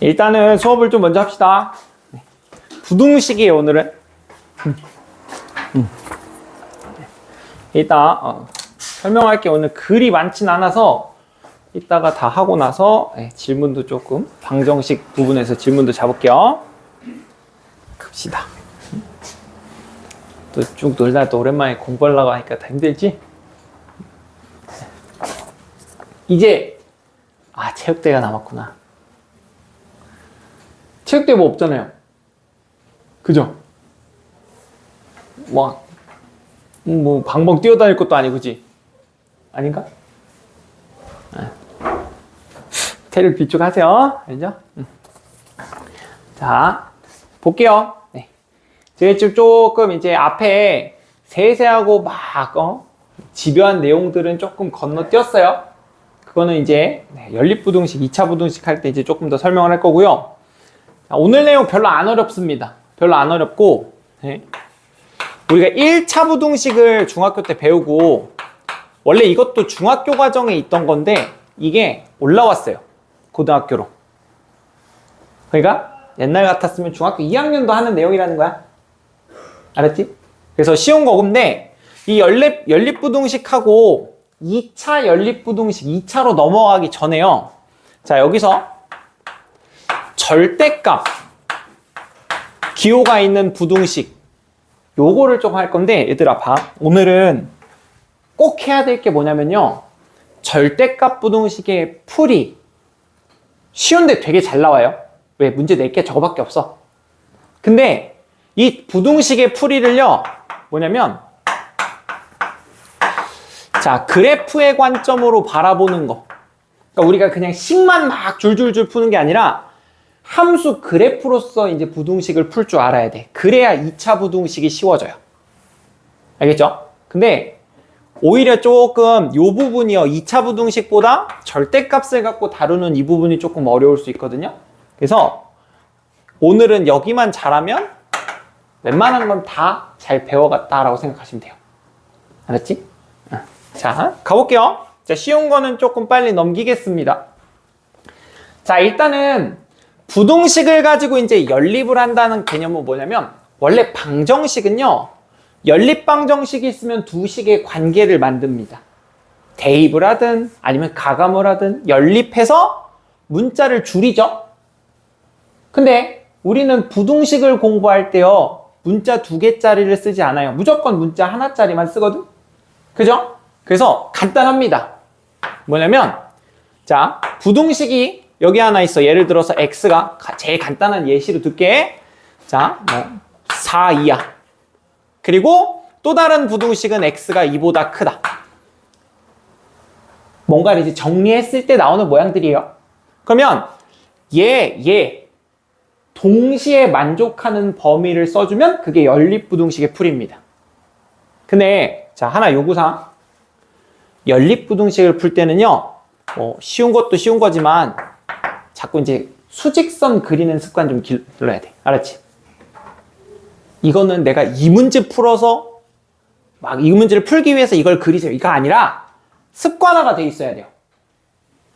일단은 수업을 좀 먼저 합시다. 부등식이에요, 오늘은. 일단 설명할 게 오늘 글이 많진 않아서 이따가 다 하고 나서 질문도 조금 방정식 부분에서 질문도 잡을게요. 갑시다. 또 쭉 놀다 또 오랜만에 공부하려고 하니까 다 힘들지? 이제 체육대가 남았구나. 체육대 뭐 없잖아요. 그죠? 뭐 방방 뛰어다닐 것도 아니고, 그지? 아닌가? 태를 비축하세요. 알죠? 자, 볼게요. 네. 제가 지금 조금 이제 앞에 세세하고 막 집요한 내용들은 조금 건너뛰었어요. 그거는 이제 연립부등식, 2차 부등식 할 때 이제 조금 더 설명을 할 거고요. 자, 오늘 내용 별로 안 어렵습니다. 별로 안 어렵고, 우리가 1차 부등식을 중학교 때 배우고, 원래 이것도 중학교 과정에 있던 건데 이게 올라왔어요, 고등학교로. 그러니까 옛날 같았으면 중학교 2학년도 하는 내용이라는 거야. 알았지? 그래서 쉬운 거. 근데 이 연립부등식하고 2차 연립부등식, 2차로 넘어가기 전에요, 자, 여기서 절대값 기호가 있는 부등식 요거를 좀 할 건데, 얘들아 봐. 오늘은 꼭 해야 될 게 뭐냐면요, 절대값 부등식의 풀이 쉬운데 되게 잘 나와요. 왜? 문제 낼 게 저거밖에 없어. 근데 이 부등식의 풀이를요, 뭐냐면, 자, 그래프의 관점으로 바라보는 거. 그러니까 우리가 그냥 식만 막 줄줄줄 푸는 게 아니라 함수 그래프로서 이제 부등식을 풀 줄 알아야 돼. 그래야 2차 부등식이 쉬워져요. 알겠죠? 근데 오히려 조금 이 부분이요, 2차 부등식보다 절대값을 갖고 다루는 이 부분이 조금 어려울 수 있거든요. 그래서 오늘은 여기만 잘하면 웬만한 건 다 잘 배워갔다라고 생각하시면 돼요. 알았지? 자, 가볼게요. 자, 쉬운 거는 조금 빨리 넘기겠습니다. 자, 일단은 부등식을 가지고 이제 연립을 한다는 개념은 뭐냐면, 원래 방정식은요, 연립방정식이 있으면 두 식의 관계를 만듭니다. 대입을 하든 아니면 가감을 하든 연립해서 문자를 줄이죠. 근데 우리는 부등식을 공부할 때요, 문자 2개짜리를 쓰지 않아요. 무조건 문자 하나짜리만 쓰거든. 그죠? 그래서 간단합니다. 뭐냐면, 자, 부등식이 여기 하나 있어. 예를 들어서 x가, 제일 간단한 예시로 둘게. 자, 4, 2야. 그리고 또 다른 부등식은 x가 2보다 크다. 뭔가를 이제 정리했을 때 나오는 모양들이에요. 그러면 얘 동시에 만족하는 범위를 써주면 그게 연립부등식의 풀입니다. 근데 자, 하나 요구사항. 연립부등식을 풀 때는요, 쉬운 것도 쉬운 거지만 자꾸 이제 수직선 그리는 습관 좀 길러야 돼. 알았지? 이거는 내가 이 문제 풀어서 막 이 문제를 풀기 위해서 이걸 그리세요, 이거 아니라 습관화가 돼 있어야 돼요.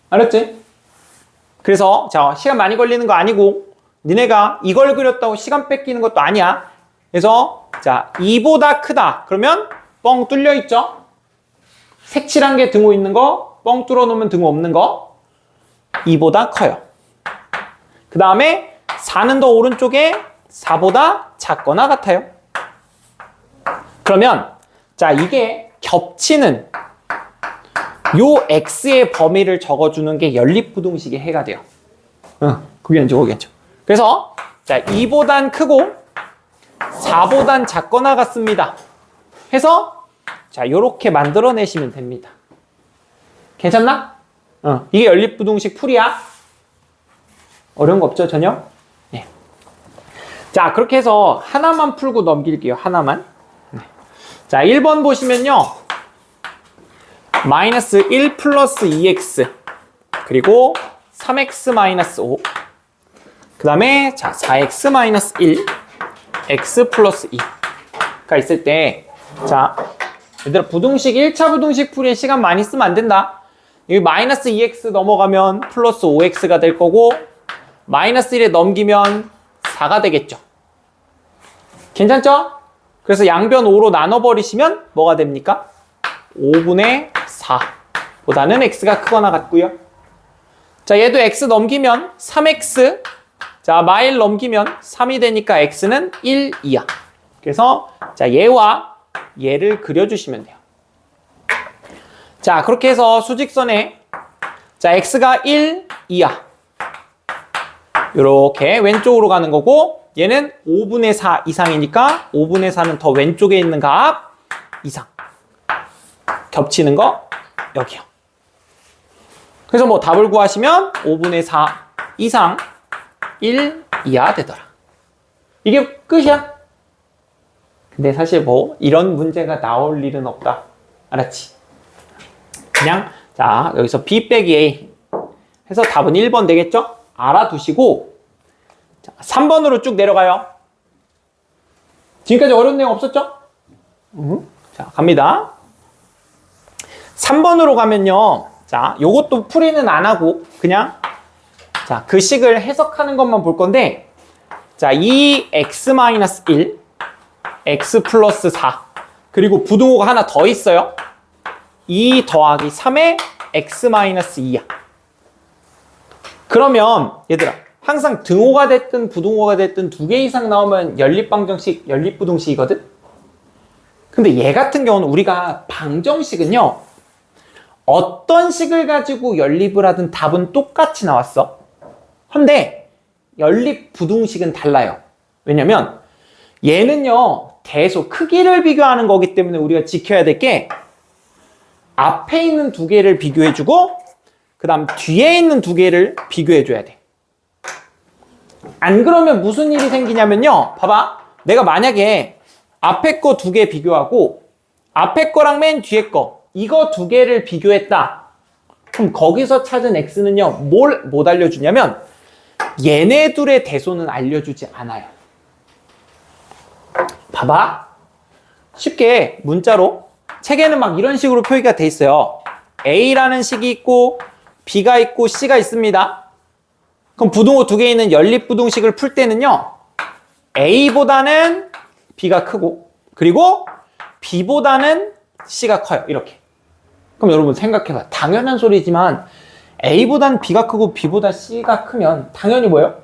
알았지? 그래서 자, 시간 많이 걸리는 거 아니고, 니네가 이걸 그렸다고 시간 뺏기는 것도 아니야. 그래서 자, 2보다 크다 그러면 뻥 뚫려 있죠? 색칠한 게 등호 있는 거, 뻥 뚫어 놓으면 등호 없는 거, 2보다 커요. 그 다음에 4는 더 오른쪽에 4보다 작거나 같아요. 그러면 자, 이게 겹치는 요 x의 범위를 적어주는 게 연립부등식의 해가 돼요. 그게 아니죠, 그게 아니죠. 그래서 자, 2보단 크고 4보단 작거나 같습니다 해서 자, 요렇게 만들어내시면 됩니다. 괜찮나? 이게 연립부등식 풀이야. 어려운 거 없죠, 전혀? 네. 자, 그렇게 해서 하나만 풀고 넘길게요, 하나만. 네. 자, 1번 보시면요, 마이너스 1 플러스 2x 그리고 3x 마이너스 5, 그 다음에 자, 4x 마이너스 1, x 플러스 2가 있을 때, 자, 얘들아, 부등식 1차 부등식 풀이에 시간 많이 쓰면 안 된다. 여기 마이너스 2x 넘어가면 플러스 5x가 될 거고, 마이너스 1에 넘기면 4가 되겠죠. 괜찮죠? 그래서 양변 5로 나눠버리시면 뭐가 됩니까? 5분의 4 보다는 x가 크거나 같고요. 자, 얘도 x 넘기면 3x, 자, 마일 넘기면 3이 되니까 x는 1, 2야. 그래서 자, 얘와 얘를 그려주시면 돼요. 자, 그렇게 해서 수직선에 자, x가 1, 2야. 이렇게 왼쪽으로 가는 거고, 얘는 5분의 4 이상이니까 5분의 4는 더 왼쪽에 있는 값 이상. 겹치는 거 여기요. 그래서 뭐 답을 구하시면 5분의 4 이상 1 이하 되더라. 이게 끝이야. 근데 사실 뭐 이런 문제가 나올 일은 없다. 알았지? 그냥 자, 여기서 B 빼기 A 해서 답은 1번 되겠죠? 알아두시고 자, 3번으로 쭉 내려가요. 지금까지 어려운 내용 없었죠? 자, 갑니다. 3번으로 가면요. 자, 요것도 풀이는 안 하고 그냥 자, 그 식을 해석하는 것만 볼 건데 자, 2x-1 x 플러스 4 그리고 부등호가 하나 더 있어요. 2 더하기 3의 x-2야. 그러면 얘들아 항상 등호가 됐든 부등호가 됐든 2개 이상 나오면 연립방정식, 연립부등식이거든? 근데 얘 같은 경우는 우리가 방정식은요 어떤 식을 가지고 연립을 하든 답은 똑같이 나왔어. 근데 연립부등식은 달라요. 왜냐면 얘는요 대소 크기를 비교하는 거기 때문에 우리가 지켜야 될 게 앞에 있는 2개를 비교해주고 그 다음 뒤에 있는 2개를 비교해줘야 돼. 안 그러면 무슨 일이 생기냐면요. 봐봐. 내가 만약에 앞에 거 2개 비교하고 앞에 거랑 맨 뒤에 거 이거 2개를 비교했다. 그럼 거기서 찾은 x는요. 뭘 못 알려주냐면 얘네 둘의 대소는 알려주지 않아요. 봐봐. 쉽게 문자로 책에는 막 이런 식으로 표기가 돼 있어요. A라는 식이 있고 B가 있고 C가 있습니다. 그럼 부등호 2개 있는 연립부등식을 풀 때는요. A보다는 B가 크고 그리고 B보다는 C가 커요. 이렇게. 그럼 여러분 생각해봐. 당연한 소리지만 A보다는 B가 크고 B보다 C가 크면 당연히 뭐예요?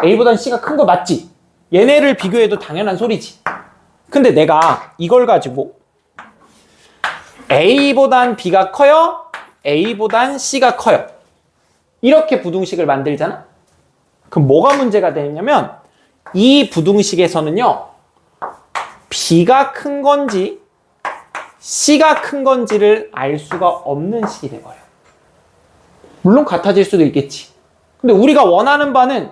A보다는 C가 큰 거 맞지? 얘네를 비교해도 당연한 소리지. 근데 내가 이걸 가지고 A보단 B가 커요? A보단 C가 커요. 이렇게 부등식을 만들잖아? 그럼 뭐가 문제가 되냐면 이 부등식에서는요. B가 큰 건지 C가 큰 건지를 알 수가 없는 식이 돼버려요. 물론 같아질 수도 있겠지. 근데 우리가 원하는 바는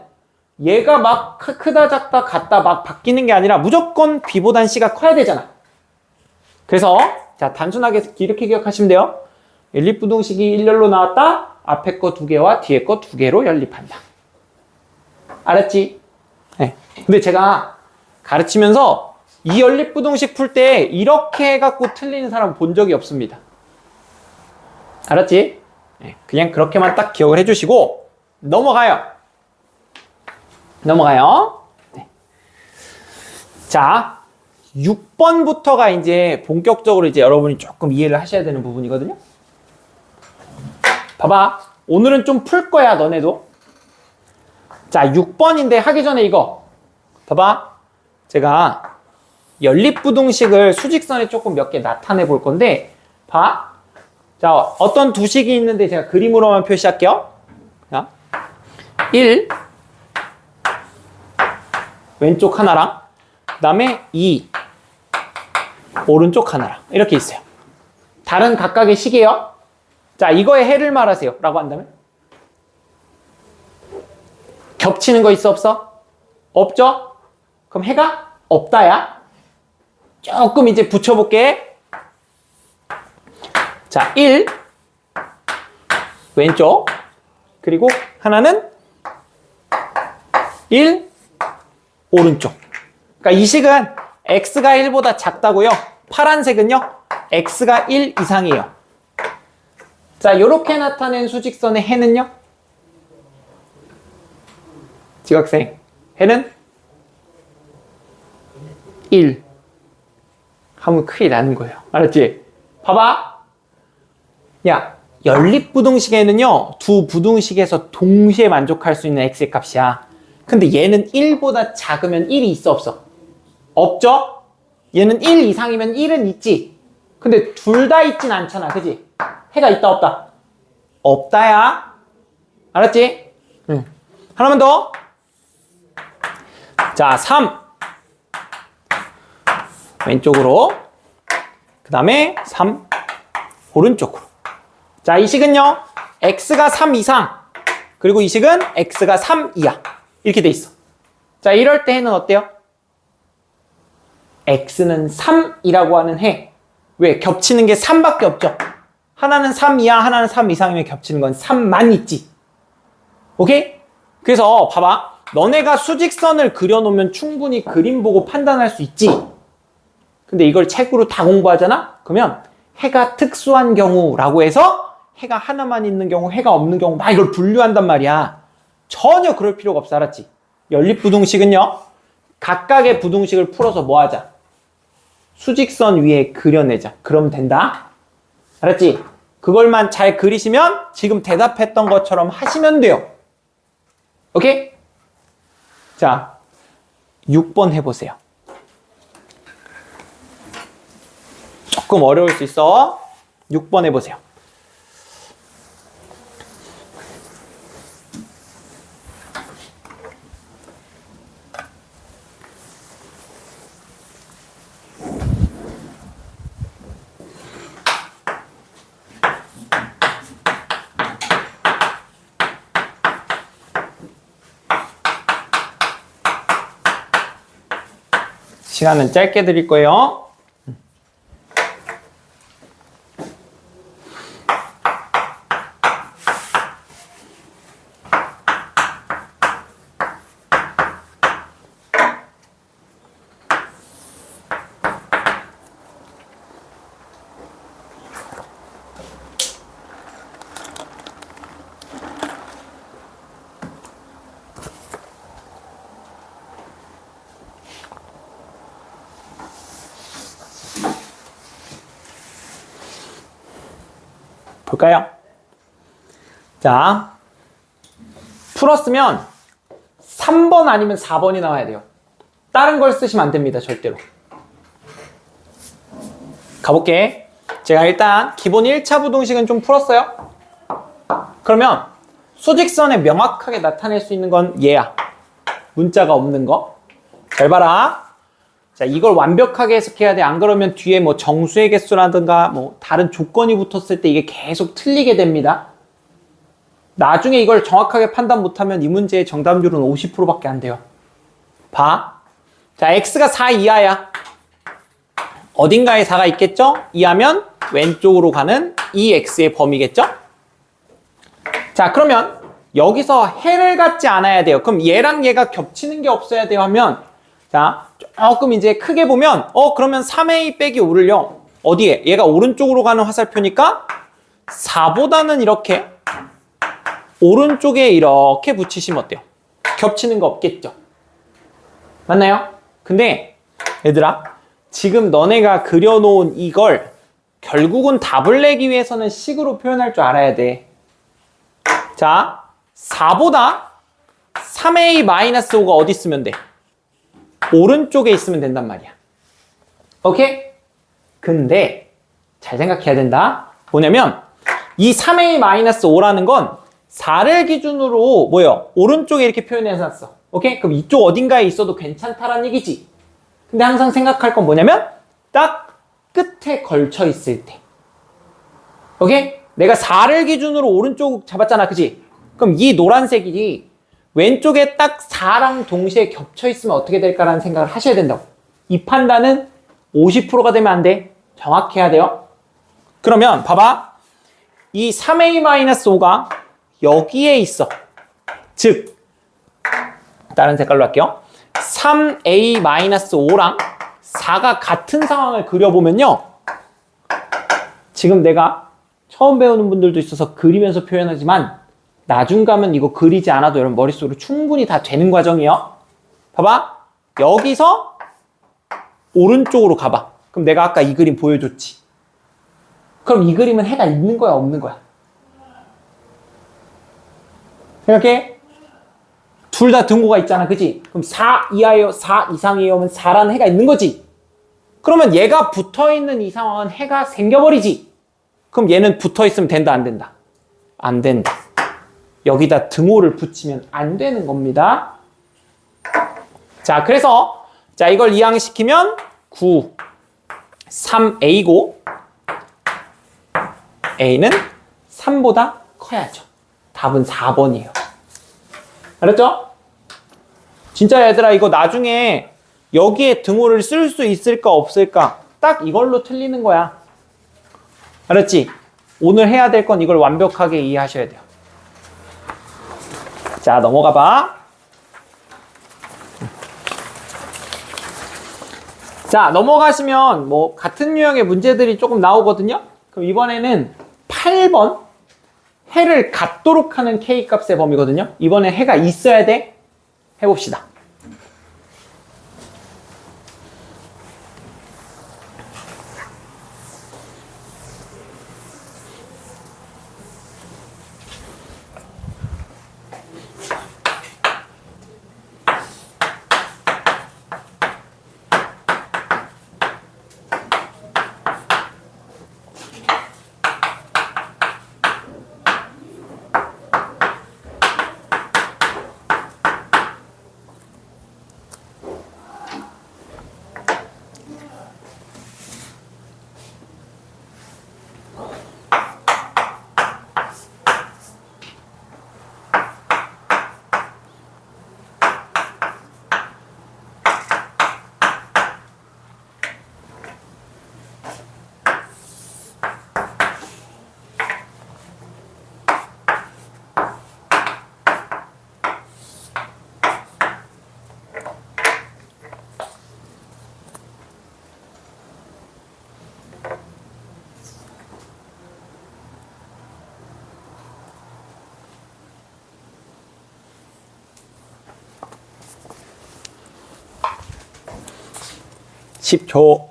얘가 막 크다 작다 같다 막 바뀌는 게 아니라 무조건 B보단 C가 커야 되잖아. 그래서 자 단순하게 이렇게 기억하시면 돼요. 연립부등식이 일렬로 나왔다. 앞에 거 2개와 뒤에 거 2개로 연립한다. 알았지? 네. 근데 제가 가르치면서 이 연립부등식 풀 때 이렇게 해갖고 틀리는 사람 본 적이 없습니다. 알았지? 네. 그냥 그렇게만 딱 기억을 해주시고 넘어가요. 네. 자 6번부터가 이제 본격적으로 이제 여러분이 조금 이해를 하셔야 되는 부분이거든요. 봐봐. 오늘은 좀 풀 거야, 너네도. 자, 6번인데 하기 전에 이거. 봐봐. 제가 연립부등식을 수직선에 조금 몇 개 나타내 볼 건데, 봐. 자, 어떤 두 식이 있는데 제가 그림으로만 표시할게요. 자, 1. 왼쪽 하나랑, 그 다음에 2. 오른쪽 하나랑. 이렇게 있어요. 다른 각각의 식이에요. 자, 이거의 해를 말하세요. 라고 한다면? 겹치는 거 있어, 없어? 없죠? 그럼 해가 없다야. 조금 이제 붙여볼게. 자, 1. 왼쪽. 그리고 하나는 1. 오른쪽. 그러니까 이 식은 x가 1보다 작다고요. 파란색은요. x가 1 이상이에요. 자, 이렇게 나타낸 수직선의 해는요. 지각생. 해는 1. 하면 큰일 나는 거예요. 알았지? 봐봐. 야, 연립부등식에는요, 두 부등식에서 동시에 만족할 수 있는 x의 값이야. 근데 얘는 1보다 작으면 1이 있어, 없어? 없죠? 얘는 1 이상이면 1은 있지. 근데 둘 다 있진 않잖아. 그지? 해가 있다, 없다? 없다야. 알았지? 응. 하나만 더. 자, 3. 왼쪽으로. 그 다음에 3. 오른쪽으로. 자, 이 식은요, x가 3 이상. 그리고 이 식은 x가 3 이하. 이렇게 돼 있어. 자, 이럴 때 해는 어때요? x는 3이라고 하는 해. 왜? 겹치는 게 3밖에 없죠. 하나는 3 이하, 하나는 3 이상이면 겹치는 건 3만 있지. 오케이? 그래서 봐봐. 너네가 수직선을 그려놓으면 충분히 그림 보고 판단할 수 있지. 근데 이걸 책으로 다 공부하잖아? 그러면 해가 특수한 경우라고 해서 해가 하나만 있는 경우, 해가 없는 경우 막 이걸 분류한단 말이야. 전혀 그럴 필요가 없어. 알았지? 연립부등식은요, 각각의 부등식을 풀어서 뭐 하자? 수직선 위에 그려내자. 그러면 된다. 알았지? 그걸만 잘 그리시면 지금 대답했던 것처럼 하시면 돼요. 오케이? 자, 6번 해보세요. 조금 어려울 수 있어. 6번 해보세요. 시간은 짧게 드릴 거예요. 볼까요? 자, 풀었으면 3번 아니면 4번이 나와야 돼요. 다른 걸 쓰시면 안 됩니다. 절대로. 가볼게. 제가 일단 기본 1차 부등식은 좀 풀었어요. 그러면 수직선에 명확하게 나타낼 수 있는 건 얘야. 문자가 없는 거. 잘 봐라. 자, 이걸 완벽하게 해석해야 돼. 안 그러면 뒤에 뭐 정수의 개수라든가 뭐 다른 조건이 붙었을 때 이게 계속 틀리게 됩니다. 나중에 이걸 정확하게 판단 못하면 이 문제의 정답률은 50%밖에 안 돼요. 봐. 자, x가 4 이하야. 어딘가에 4가 있겠죠? 이하면 왼쪽으로 가는 이 x의 범위겠죠? 자, 그러면 여기서 해를 갖지 않아야 돼요. 그럼 얘랑 얘가 겹치는 게 없어야 돼요 하면, 자, 조금 이제 크게 보면 그러면 3a 빼기 5를요 어디에? 얘가 오른쪽으로 가는 화살표니까 4보다는 이렇게 오른쪽에 이렇게 붙이시면 어때요? 겹치는 거 없겠죠? 맞나요? 근데 얘들아, 지금 너네가 그려놓은 이걸 결국은 답을 내기 위해서는 식으로 표현할 줄 알아야 돼. 자, 4보다 3a-5가 어디 있으면 돼? 오른쪽에 있으면 된단 말이야. 오케이? 근데 잘 생각해야 된다. 뭐냐면 이 3a-5라는 건 4를 기준으로 뭐예요? 오른쪽에 이렇게 표현해서 놨어. 오케이? 그럼 이쪽 어딘가에 있어도 괜찮다라는 얘기지. 근데 항상 생각할 건 뭐냐면 딱 끝에 걸쳐 있을 때. 오케이? 내가 4를 기준으로 오른쪽 잡았잖아. 그지? 그럼 이 노란색이 왼쪽에 딱 4랑 동시에 겹쳐 있으면 어떻게 될까라는 생각을 하셔야 된다고. 이 판단은 50%가 되면 안 돼. 정확히 해야 돼요. 그러면 봐봐. 이 3a-5가 여기에 있어. 즉, 다른 색깔로 할게요. 3a-5랑 4가 같은 상황을 그려보면요. 지금 내가 처음 배우는 분들도 있어서 그리면서 표현하지만 나중 가면 이거 그리지 않아도 여러분 머릿속으로 충분히 다 되는 과정이에요. 봐봐. 여기서 오른쪽으로 가봐. 그럼 내가 아까 이 그림 보여줬지. 그럼 이 그림은 해가 있는 거야, 없는 거야? 생각해. 둘 다 등호가 있잖아, 그지? 그럼 4 이하예요, 4 이상이에요 하면 4라는 해가 있는 거지. 그러면 얘가 붙어있는 이 상황은 해가 생겨버리지. 그럼 얘는 붙어있으면 된다, 안 된다? 안 된다. 여기다 등호를 붙이면 안 되는 겁니다. 자, 그래서 자 이걸 이항시키면 9, 3a고 a는 3보다 커야죠. 답은 4번이에요. 알았죠? 진짜 얘들아 이거 나중에 여기에 등호를 쓸 수 있을까 없을까 딱 이걸로 틀리는 거야. 알았지? 오늘 해야 될 건 이걸 완벽하게 이해하셔야 돼요. 자, 넘어가 봐. 자, 넘어가시면 뭐 같은 유형의 문제들이 조금 나오거든요. 그럼 이번에는 8번 해를 갖도록 하는 K값의 범위거든요. 이번에 해가 있어야 돼. 해봅시다. (10초)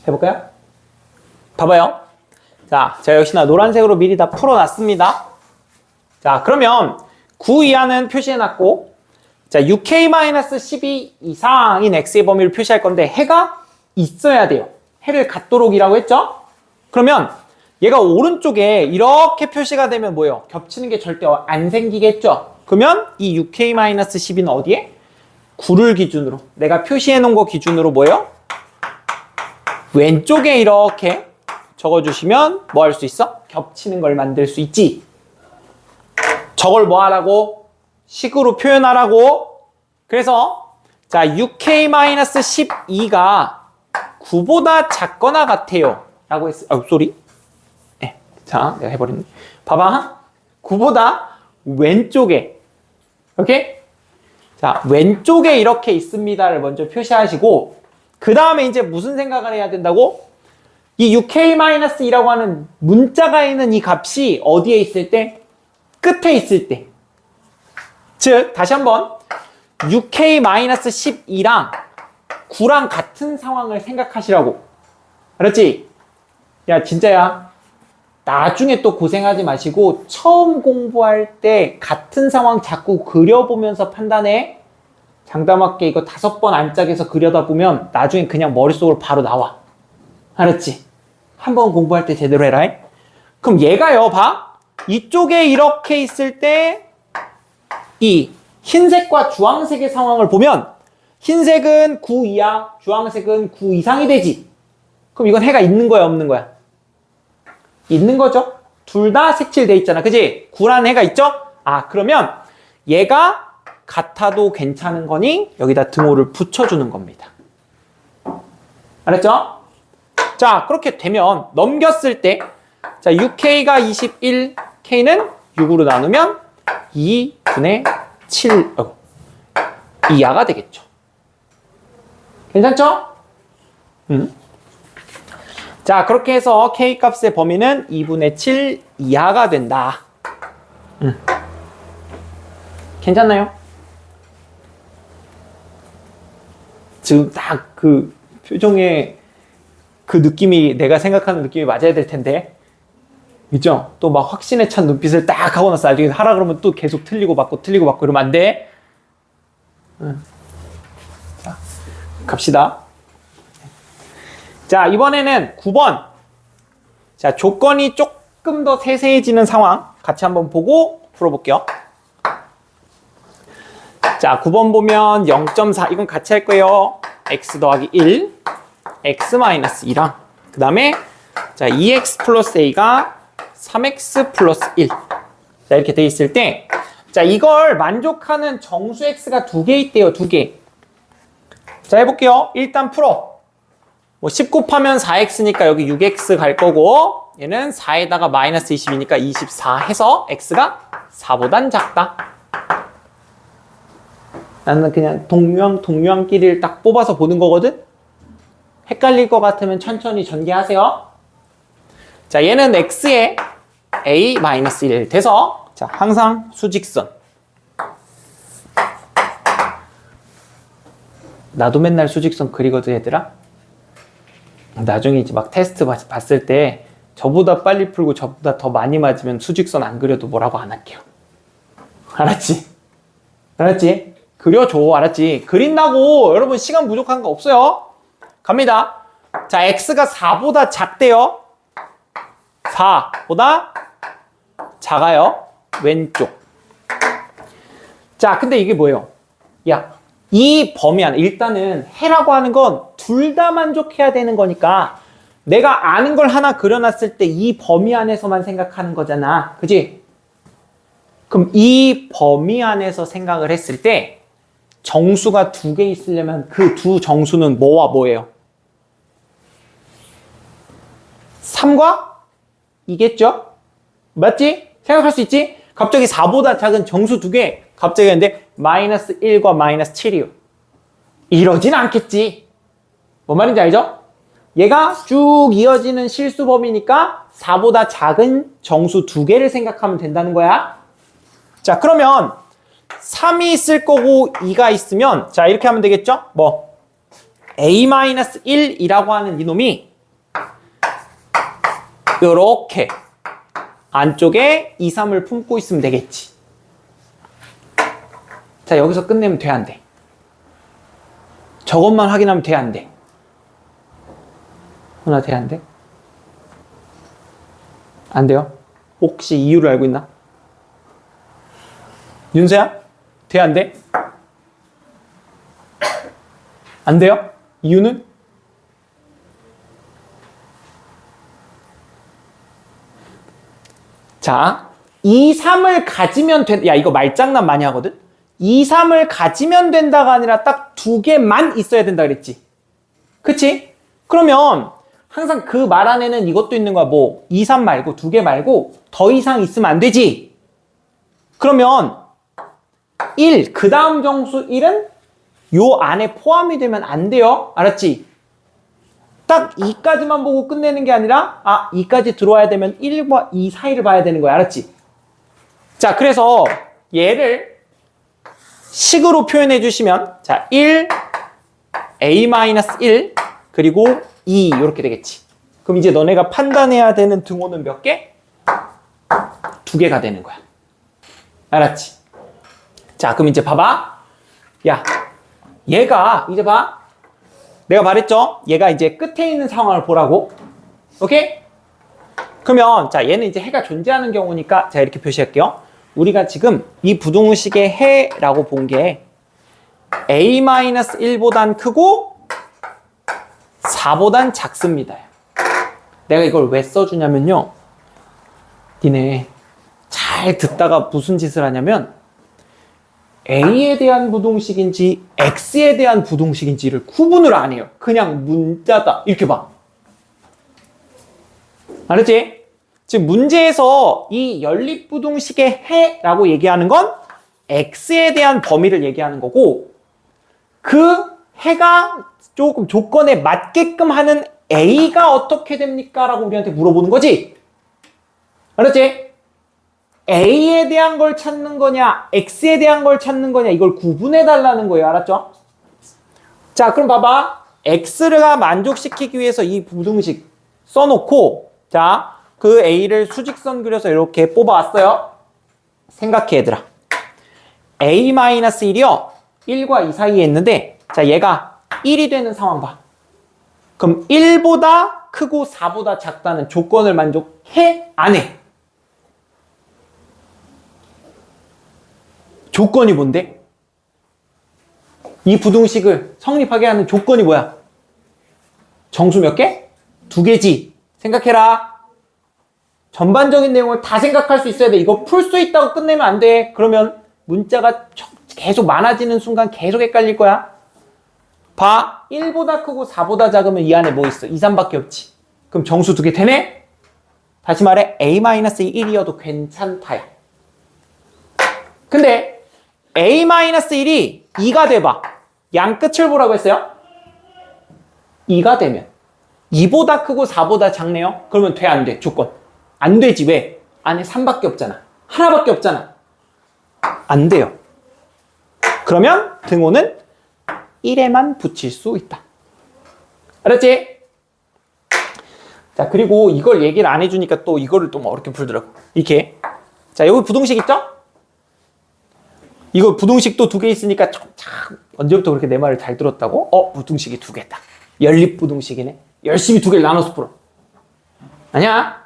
해볼까요? 봐봐요. 자, 제가 역시나 노란색으로 미리 다 풀어놨습니다. 자, 그러면 9 이하는 표시해놨고, 자, 6K-12 이상인 X의 범위를 표시할 건데, 해가 있어야 돼요. 해를 갖도록이라고 했죠? 그러면 얘가 오른쪽에 이렇게 표시가 되면 뭐예요? 겹치는 게 절대 안 생기겠죠? 그러면 이 6K-12는 어디에? 9를 기준으로, 내가 표시해 놓은 거 기준으로 뭐예요? 왼쪽에 이렇게 적어주시면 뭐 할 수 있어? 겹치는 걸 만들 수 있지. 저걸 뭐 하라고? 식으로 표현하라고. 그래서 자 6K-12가 9보다 작거나 같아요 라고 했어요. 쏘리. 네. 자, 내가 해버렸네. 봐봐. 9보다 왼쪽에, 오케이? 자, 왼쪽에 이렇게 있습니다를 먼저 표시하시고, 그 다음에 이제 무슨 생각을 해야 된다고? 이 6K-2라고 하는 문자가 있는 이 값이 어디에 있을 때? 끝에 있을 때. 즉, 다시 한번 6K-12랑 9랑 같은 상황을 생각하시라고. 알았지? 야, 진짜야. 나중에 또 고생하지 마시고 처음 공부할 때 같은 상황 자꾸 그려보면서 판단해. 장담할게. 이거 5번 안짝에서 그려다 보면 나중에 그냥 머릿속으로 바로 나와. 알았지? 한번 공부할 때 제대로 해라. 그럼 얘가요, 봐. 이쪽에 이렇게 있을 때 이 흰색과 주황색의 상황을 보면 흰색은 9 이하, 주황색은 9 이상이 되지. 그럼 이건 해가 있는 거야, 없는 거야? 있는 거죠. 둘 다 색칠돼 있잖아. 그지? 9라는 해가 있죠? 아, 그러면 얘가 같아도 괜찮은 거니 여기다 등호를 붙여주는 겁니다. 알았죠? 자, 그렇게 되면 넘겼을 때 자, 6K가 21, K는 6으로 나누면 2분의 7 이하가 되겠죠. 괜찮죠? 자, 그렇게 해서 k 값의 범위는 2분의 7 이하가 된다. 괜찮나요? 지금 딱 그 표정에 그 느낌이 내가 생각하는 느낌이 맞아야 될 텐데, 그죠? 또 막 확신에 찬 눈빛을 딱 하고 나서 나중에 하라 그러면 또 계속 틀리고 맞고 그러면 안 돼. 자, 갑시다. 자, 이번에는 9번. 자, 조건이 조금 더 세세해지는 상황 같이 한번 보고 풀어볼게요. 자, 9번 보면 0.4 이건 같이 할 거예요. x 더하기 1, x 마이너스 2랑 그 다음에 자 2x 플러스 a가 3x 플러스 1. 자, 이렇게 돼 있을 때 자, 이걸 만족하는 정수 x가 2개 있대요. 2개. 자, 해볼게요. 일단 풀어. 뭐 10 곱하면 4x니까 여기 6x 갈 거고, 얘는 4에다가 마이너스 20이니까 24 해서 x가 4보단 작다. 나는 그냥 동류항끼리를 딱 뽑아서 보는 거거든? 헷갈릴 것 같으면 천천히 전개하세요. 자, 얘는 x에 a-1 돼서, 자, 항상 수직선. 나도 맨날 수직선 그리거든, 얘들아. 나중에 이제 막 테스트 봤을 때 저보다 빨리 풀고 저보다 더 많이 맞으면 수직선 안 그려도 뭐라고 안 할게요. 알았지? 알았지? 그려줘. 알았지? 그린다고 여러분 시간 부족한 거 없어요. 갑니다. 자, x가 4보다 작대요. 4보다 작아요. 왼쪽. 자, 근데 이게 뭐예요? 야, 이 범위 안에 일단은 해라고 하는 건 둘 다 만족해야 되는 거니까 내가 아는 걸 하나 그려놨을 때 이 범위 안에서만 생각하는 거잖아. 그지? 그럼 이 범위 안에서 생각을 했을 때 정수가 2개 있으려면 그 두 정수는 뭐와 뭐예요? 3과 2겠죠? 맞지? 생각할 수 있지? 갑자기 4보다 작은 정수 2개 갑자기 했는데 마이너스 1과 마이너스 7이요. 이러진 않겠지. 뭔 말인지 알죠? 얘가 쭉 이어지는 실수 범위니까 4보다 작은 정수 2개를 생각하면 된다는 거야. 자, 그러면 3이 있을 거고 2가 있으면 자, 이렇게 하면 되겠죠? 뭐 a-1이라고 하는 이놈이 요렇게 안쪽에 2, 3을 품고 있으면 되겠지. 자, 여기서 끝내면 돼, 안 돼? 저것만 확인하면 돼, 안 돼? 하나 돼, 안 돼? 안 돼요? 혹시 이유를 알고 있나? 윤서야? 돼, 안 돼? 안 돼요? 이유는? 자, 2, 3을 가지면 야, 이거 말장난 많이 하거든? 2, 3을 가지면 된다가 아니라 딱 2개만 있어야 된다 그랬지. 그치? 그러면 항상 그 말 안에는 이것도 있는 거야. 뭐 2, 3 말고 2개 말고 더 이상 있으면 안 되지. 그러면 1, 그 다음 정수 1은 요 안에 포함이 되면 안 돼요. 알았지? 딱 2까지만 보고 끝내는 게 아니라 2까지 들어와야 되면 1과 2 사이를 봐야 되는 거야. 알았지? 자, 그래서 얘를 식으로 표현해 주시면 자, 1, a-1 그리고 2 이렇게 되겠지. 그럼 이제 너네가 판단해야 되는 등호는 몇 개? 2개가 되는 거야. 알았지? 자, 그럼 이제 봐봐. 야, 얘가 이제 봐. 내가 말했죠? 얘가 이제 끝에 있는 상황을 보라고. 오케이? 그러면 자, 얘는 이제 해가 존재하는 경우니까 자, 이렇게 표시할게요. 우리가 지금 이 부동식의 해라고 본 게 a-1보단 크고 4보단 작습니다. 내가 이걸 왜 써주냐면요. 니네 잘 듣다가 무슨 짓을 하냐면 a에 대한 부동식인지 x에 대한 부동식인지를 구분을 안 해요. 그냥 문자다 이렇게 봐. 알았지? 지금 문제에서 이 연립부등식의 해라고 얘기하는 건 x에 대한 범위를 얘기하는 거고 그 해가 조금 조건에 맞게끔 하는 a가 어떻게 됩니까? 라고 우리한테 물어보는 거지. 알았지? a에 대한 걸 찾는 거냐 x에 대한 걸 찾는 거냐 이걸 구분해 달라는 거예요. 알았죠? 자, 그럼 봐봐. x를 만족시키기 위해서 이 부등식 써놓고 자, 그 a를 수직선 그려서 이렇게 뽑아왔어요. 생각해 얘들아. a-1이요 1과 2 사이에 있는데 자, 얘가 1이 되는 상황 봐. 그럼 1보다 크고 4보다 작다는 조건을 만족해? 안 해? 조건이 뭔데? 이 부등식을 성립하게 하는 조건이 뭐야? 정수 몇 개? 2개지. 생각해라. 전반적인 내용을 다 생각할 수 있어야 돼. 이거 풀 수 있다고 끝내면 안 돼. 그러면 문자가 계속 많아지는 순간 계속 헷갈릴 거야. 봐. 1보다 크고 4보다 작으면 이 안에 뭐 있어? 2, 3밖에 없지. 그럼 정수 2개 되네? 다시 말해 a-1이어도 괜찮다야. 근데 a-1이 2가 돼봐. 양 끝을 보라고 했어요? 2가 되면 2보다 크고 4보다 작네요? 그러면 돼, 안 돼? 조건. 안 되지. 왜? 안에 3밖에 없잖아. 하나밖에 없잖아. 안 돼요. 그러면 등호는 1에만 붙일 수 있다. 알았지? 자, 그리고 이걸 얘기를 안 해주니까 또 이거를 또 어렵게 풀더라고. 이렇게. 자, 여기 부등식 있죠? 이거 부등식도 2개 있으니까 참 언제부터 그렇게 내 말을 잘 들었다고? 부등식이 2개다. 연립부등식이네. 열심히 2개를 나눠서 풀어. 아니야.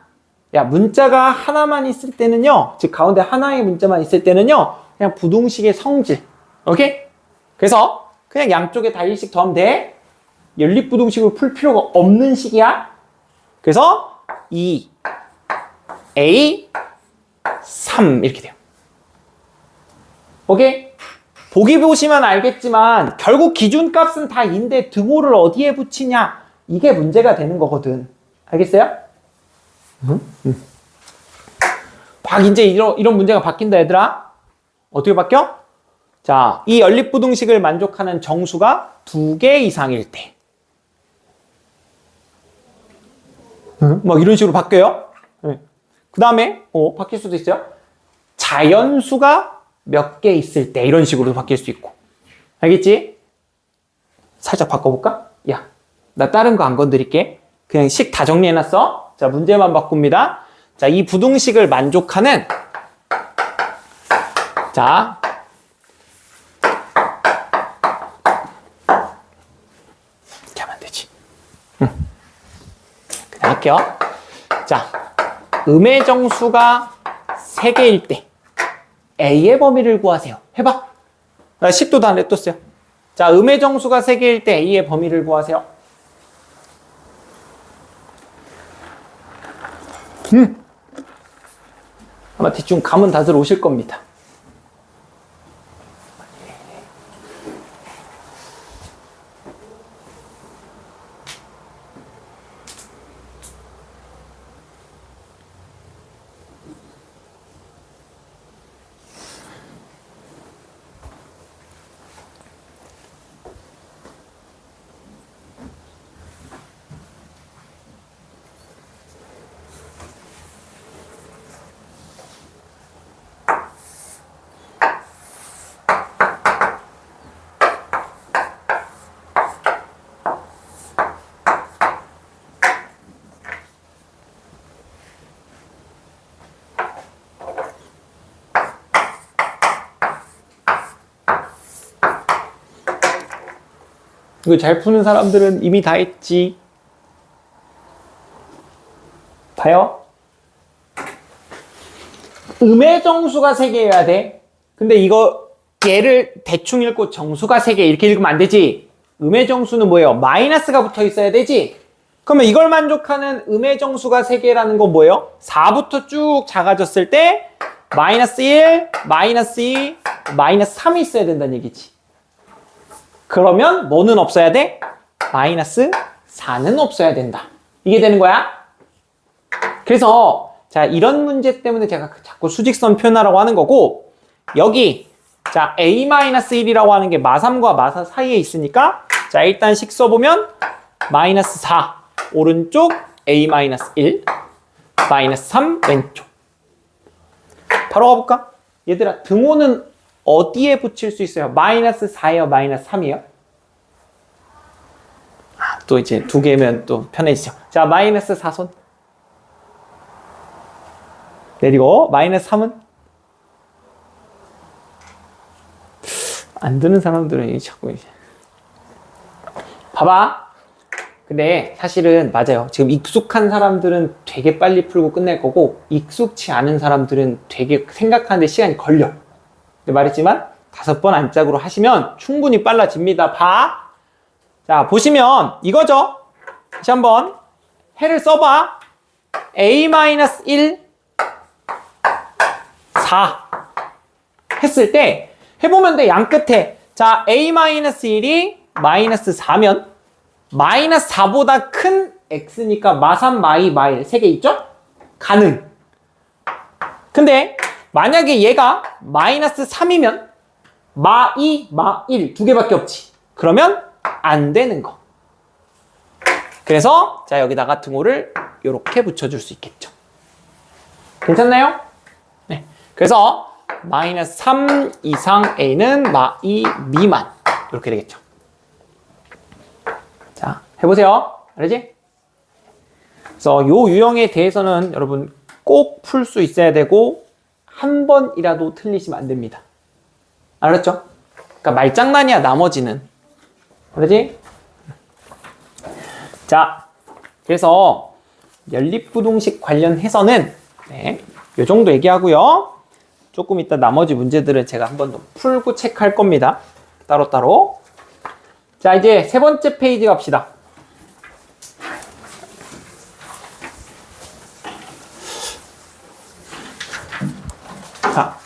야, 문자가 하나만 있을 때는요, 즉 가운데 하나의 문자만 있을 때는요, 그냥 부등식의 성질. 오케이? 그래서 그냥 양쪽에 다 1씩 더하면 돼. 연립부등식을 풀 필요가 없는 식이야. 그래서 2, A, 3 이렇게 돼요. 오케이? 보기 보시면 알겠지만 결국 기준값은 다 인데 등호를 어디에 붙이냐 이게 문제가 되는 거거든. 알겠어요? 막 이제 이런 문제가 바뀐다 얘들아. 어떻게 바뀌어? 자, 이 연립부등식을 만족하는 정수가 2개 이상일 때 막 이런 식으로 바뀌어요. 그 다음에 바뀔 수도 있어요. 자연수가 몇 개 있을 때 이런 식으로 바뀔 수 있고. 알겠지? 살짝 바꿔볼까? 야, 나 다른 거 안 건드릴게. 그냥 식 다 정리해놨어. 자, 문제만 바꿉니다. 자, 이 부등식을 만족하는 자, 이렇게 하면 되지. 그냥 할게요. 자, 음의 정수가 3개일 때 A의 범위를 구하세요. 해봐. 나 10도도 안 냅뒀어요. 자, 음의 정수가 3개일 때 A의 범위를 구하세요. 아마 대충 감은 다들 오실 겁니다. 이거 잘 푸는 사람들은 이미 다 했지. 봐요. 음의 정수가 3개여야 돼. 근데 이거 얘를 대충 읽고 정수가 3개 이렇게 읽으면 안 되지. 음의 정수는 뭐예요? 마이너스가 붙어 있어야 되지. 그러면 이걸 만족하는 음의 정수가 3개라는 건 뭐예요? 4부터 쭉 작아졌을 때 마이너스 1, 마이너스 2, 마이너스 3이 있어야 된다는 얘기지. 그러면 뭐는 없어야 돼? 마이너스 4는 없어야 된다. 이게 되는 거야? 그래서 자, 이런 문제 때문에 제가 자꾸 수직선 표현하라고 하는 거고, 여기 자 a-1이라고 하는 게 마3과 마4 사이에 있으니까, 자 일단 식 써보면 마이너스 4 오른쪽, a-1 마이너스 3 왼쪽. 바로 가볼까? 얘들아, 등호는 어디에 붙일 수 있어요? 마이너스 4예요, 마이너스 3이에요? 또 이제 두 개면 또 편해지죠. 자, 마이너스 4손 내리고, 마이너스 3은? 안 드는 사람들은 자꾸 봐봐. 근데 사실은 맞아요. 지금 익숙한 사람들은 되게 빨리 풀고 끝낼 거고, 익숙치 않은 사람들은 되게 생각하는데 시간이 걸려. 근데 말했지만 5번 안짝으로 하시면 충분히 빨라집니다. 봐. 자, 보시면 이거죠. 다시 한번 해를 써봐. a-1 4 했을 때 해보면 돼. 양 끝에. 자, a-1이 마이너스 4면 마이너스 4보다 큰 x니까 마3, 마2, 마1 세 개 있죠? 가능. 근데 만약에 얘가 마이너스 3이면 마2, 마1 두 개밖에 없지. 그러면 안 되는 거. 그래서 자, 여기다가 등호를 이렇게 붙여줄 수 있겠죠. 괜찮나요? 네. 그래서 마이너스 3 이상 a는 마2 미만 이렇게 되겠죠. 자, 해보세요. 알지? 그래서 요 유형에 대해서는 여러분 꼭 풀 수 있어야 되고, 한 번이라도 틀리시면 안 됩니다. 알았죠? 그러니까 말장난이야, 나머지는. 알지? 자, 그래서 연립부등식 관련해서는 네, 요 정도 얘기하고요. 조금 이따 나머지 문제들은 제가 한 번 더 풀고 체크할 겁니다. 따로따로. 자, 이제 세 번째 페이지 갑시다. 자,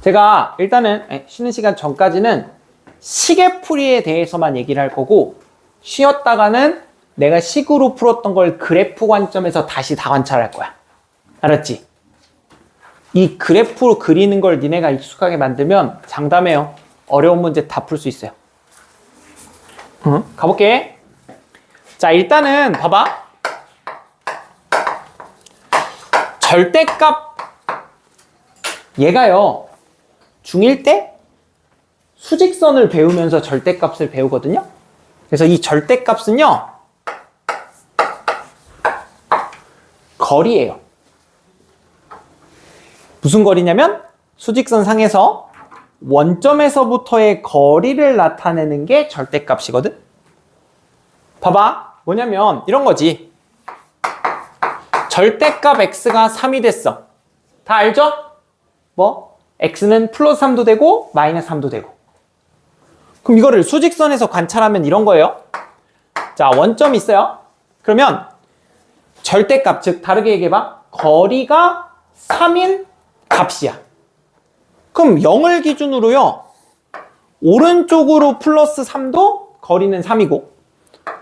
제가 일단은 쉬는 시간 전까지는 식의풀이에 대해서만 얘기를 할 거고, 쉬었다가는 내가 식으로 풀었던 걸 그래프 관점에서 다시 다 관찰할 거야. 알았지? 이 그래프로 그리는 걸 니네가 익숙하게 만들면 장담해요. 어려운 문제 다 풀 수 있어요. 가볼게. 자, 일단은 봐봐. 절대값 얘가요, 중1 때 수직선을 배우면서 절대값을 배우거든요. 그래서 이 절대값은요, 거리예요. 무슨 거리냐면 수직선 상에서 원점에서부터의 거리를 나타내는 게 절대값이거든. 봐봐. 뭐냐면 이런 거지. 절대값 x가 3이 됐어. 다 알죠? 뭐? x는 플러스 3도 되고 마이너스 3도 되고. 그럼 이거를 수직선에서 관찰하면 이런 거예요. 자, 원점이 있어요. 그러면 절대값, 즉 다르게 얘기해봐. 거리가 3인 값이야. 그럼 0을 기준으로요, 오른쪽으로 플러스 3도 거리는 3이고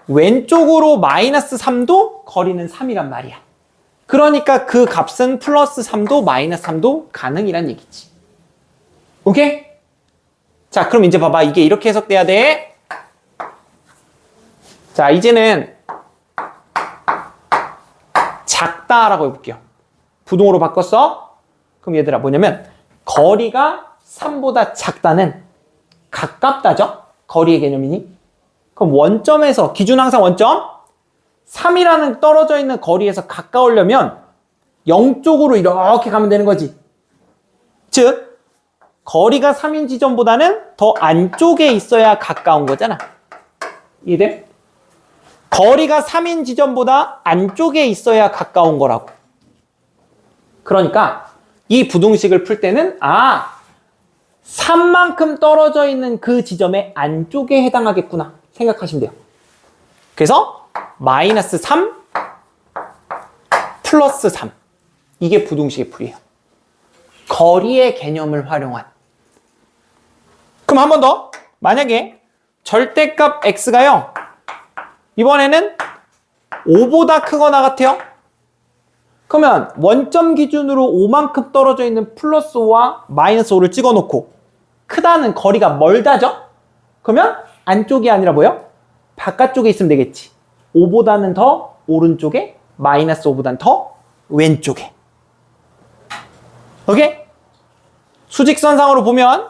왼쪽으로 마이너스 3도 거리는 3이란 말이야. 그러니까 그 값은 플러스 3도 마이너스 3도 가능이란 얘기지. 오케이? 자, 그럼 이제 봐봐. 이게 이렇게 해석돼야 돼. 자, 이제는 작다라고 해볼게요. 부동으로 바꿨어. 그럼 얘들아, 뭐냐면 거리가 3보다 작다는 가깝다죠? 거리의 개념이니. 그럼 원점에서, 기준 항상 원점, 3이라는 떨어져 있는 거리에서 가까우려면 0쪽으로 이렇게 가면 되는 거지. 즉 거리가 3인 지점보다는 더 안쪽에 있어야 가까운 거잖아. 이해돼? 거리가 3인 지점보다 안쪽에 있어야 가까운 거라고. 그러니까 이 부등식을 풀 때는 3만큼 떨어져 있는 그 지점의 안쪽에 해당하겠구나 생각하시면 돼요. 그래서 마이너스 3 플러스 3, 이게 부등식의 풀이에요. 거리의 개념을 활용한. 그럼 한 번 더. 만약에 절대값 x가요, 이번에는 5보다 크거나 같아요. 그러면 원점 기준으로 5만큼 떨어져 있는 플러스 5와 마이너스 5를 찍어놓고 크다는 거리가 멀다죠? 그러면 안쪽이 아니라 뭐예요? 바깥쪽에 있으면 되겠지. 5보다는 더 오른쪽에, 마이너스 5보다는 더 왼쪽에. 오케이? 수직선상으로 보면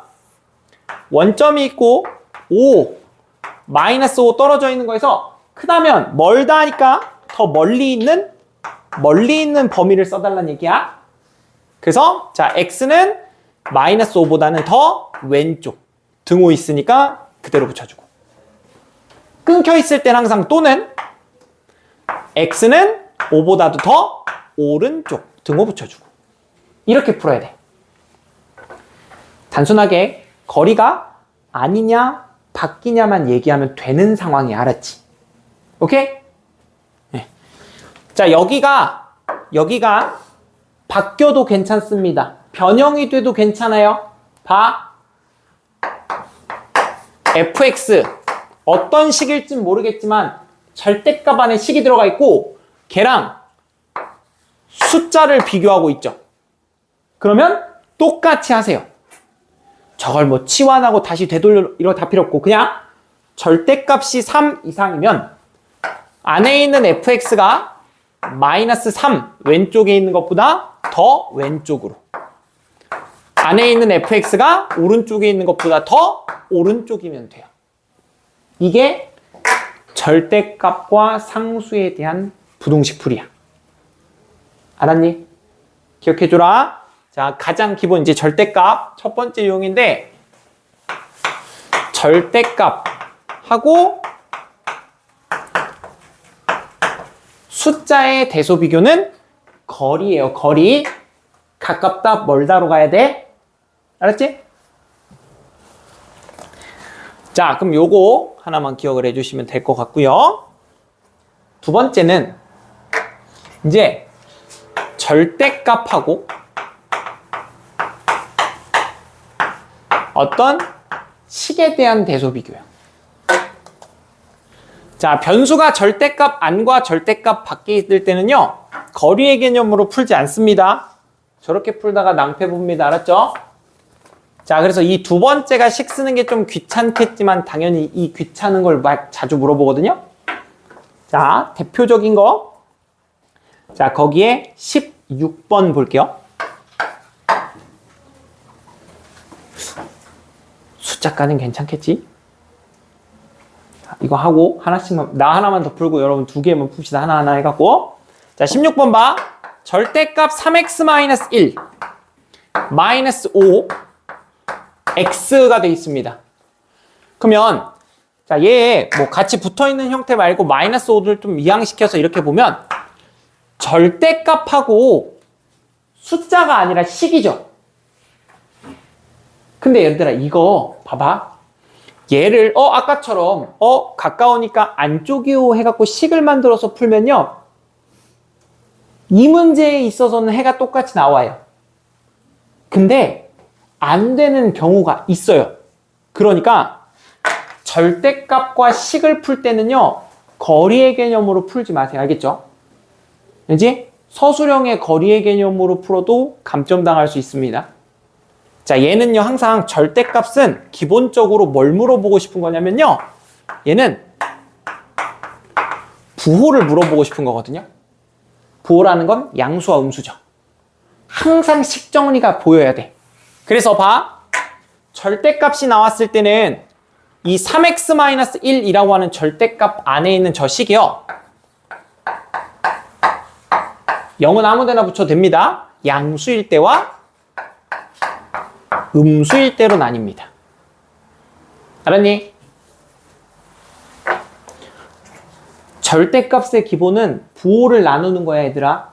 원점이 있고 5, 마이너스 5 떨어져 있는 거에서 크다면 멀다 하니까 더 멀리 있는 범위를 써달라는 얘기야. 그래서 자 x는 마이너스 5보다는 더 왼쪽. 등호 있으니까 그대로 붙여주고. 끊겨 있을 땐 항상 또는 x는 5보다도 더 오른쪽. 등호 붙여주고. 이렇게 풀어야 돼. 단순하게 거리가 아니냐 바뀌냐만 얘기하면 되는 상황이 알았지. 오케이? 네. 자, 여기가 바뀌어도 괜찮습니다. 변형이 돼도 괜찮아요. 봐. fx 어떤 식일진 모르겠지만 절대값 안에 식이 들어가 있고 걔랑 숫자를 비교하고 있죠. 그러면 똑같이 하세요. 저걸 뭐 치환하고 다시 되돌려 이런 거 다 필요 없고 그냥 절대값이 3 이상이면 안에 있는 fx가 마이너스 3 왼쪽에 있는 것보다 더 왼쪽으로, 안에 있는 fx가 오른쪽에 있는 것보다 더 오른쪽이면 돼요. 이게 절대값과 상수에 대한 부동식 풀이야. 알았니? 기억해줘라. 자, 가장 기본 이제 절대값 첫 번째 유형인데, 절대값하고 숫자의 대소 비교는 거리예요. 거리. 가깝다 멀다로 가야 돼. 알았지? 자, 그럼 요거 하나만 기억을 해주시면 될 것 같고요. 두 번째는 이제 절대값하고 어떤 식에 대한 대소 비교예요. 자, 변수가 절대값 안과 절대값 밖에 있을 때는요, 거리의 개념으로 풀지 않습니다. 저렇게 풀다가 낭패 봅니다. 알았죠? 자, 그래서 이 두 번째가 식 쓰는 게 좀 귀찮겠지만 당연히 이 귀찮은 걸 자주 물어보거든요. 자, 대표적인 거. 자, 거기에 16번 볼게요. 숫자까지는 괜찮겠지? 자, 이거 하고 하나씩만, 나 하나만 더 풀고 여러분 두 개만 풉시다. 하나하나 해갖고. 자, 16번 봐. 절대값 3x-1 마이너스 5 x가 돼 있습니다. 그러면 자, 얘 뭐 같이 붙어있는 형태 말고 마이너스 5를 좀 이항시켜서 이렇게 보면 절대값하고 숫자가 아니라 식이죠. 근데 얘들아, 이거 봐봐. 얘를 아까처럼 가까우니까 안쪽이요 해갖고 식을 만들어서 풀면요, 이 문제에 있어서는 해가 똑같이 나와요. 근데 안 되는 경우가 있어요. 그러니까 절대값과 식을 풀 때는요, 거리의 개념으로 풀지 마세요. 알겠죠? 왠지 서술형의 거리의 개념으로 풀어도 감점당할 수 있습니다. 자, 얘는요, 항상 절대값은 기본적으로 뭘 물어보고 싶은 거냐면요, 얘는 부호를 물어보고 싶은 거거든요. 부호라는 건 양수와 음수죠. 항상 식정리가 보여야 돼. 그래서 봐. 절대값이 나왔을 때는 이 3x-1이라고 하는 절대값 안에 있는 저 식이요, 0은 아무 데나 붙여도 됩니다. 양수일 때와 음수일 때로 나뉩니다. 알았니? 절대값의 기본은 부호를 나누는 거야, 얘들아.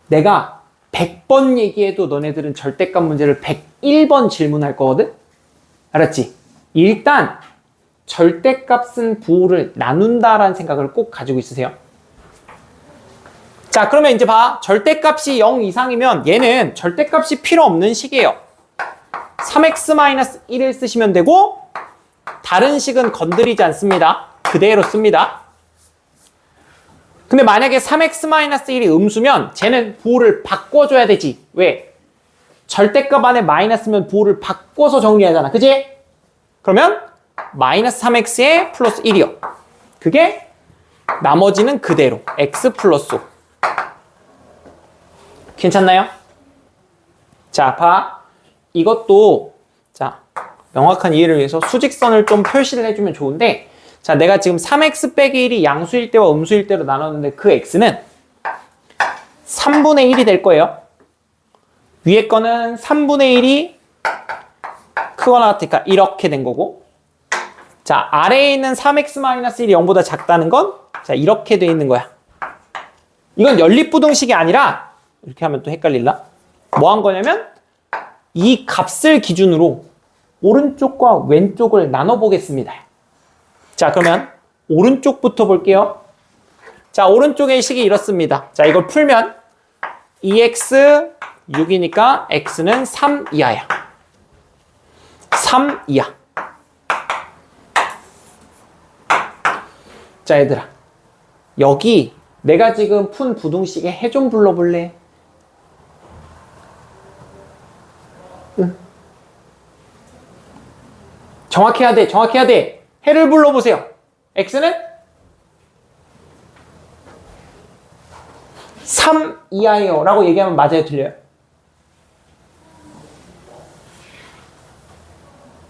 내가 100번 얘기해도 너네들은 절대값 문제를 101번 질문할 거거든? 알았지? 일단 절대값은 부호를 나눈다라는 생각을 꼭 가지고 있으세요. 자, 그러면 이제 봐. 절대값이 0 이상이면 얘는 절대값이 필요 없는 식이에요. 3x-1을 쓰시면 되고, 다른 식은 건드리지 않습니다. 그대로 씁니다. 근데 만약에 3x-1이 음수면 쟤는 부호를 바꿔줘야 되지. 왜? 절대값 안에 마이너스면 부호를 바꿔서 정리하잖아. 그지? 그러면 마이너스 3x에 플러스 1이요. 그게 나머지는 그대로 x 플러스 5. 괜찮나요? 자, 봐. 이것도 자 명확한 이해를 위해서 수직선을 좀 표시를 해주면 좋은데, 자, 내가 지금 3x 빼기 1이 양수일 때와 음수일 때로 나눴는데 그 x는 3분의 1이 될 거예요. 위에 거는 3분의 1이 크거나 같으니까 이렇게 된 거고, 자, 아래에 있는 3x-1이 0보다 작다는 건 자, 이렇게 돼 있는 거야. 이건 연립부등식이 아니라 이렇게 하면 또 헷갈릴라? 뭐 한 거냐면 이 값을 기준으로 오른쪽과 왼쪽을 나눠보겠습니다. 자, 그러면 오른쪽부터 볼게요. 자, 오른쪽의 식이 이렇습니다. 자, 이걸 풀면 2x 6이니까 x는 3 이하야. 3 이하. 자, 얘들아, 여기 내가 지금 푼 부등식에 해 좀 불러볼래? 응. 정확히 해야 돼, 정확히 해야 돼. 해를 불러보세요. x는 3 이하예요 라고 얘기하면 맞아요, 틀려요?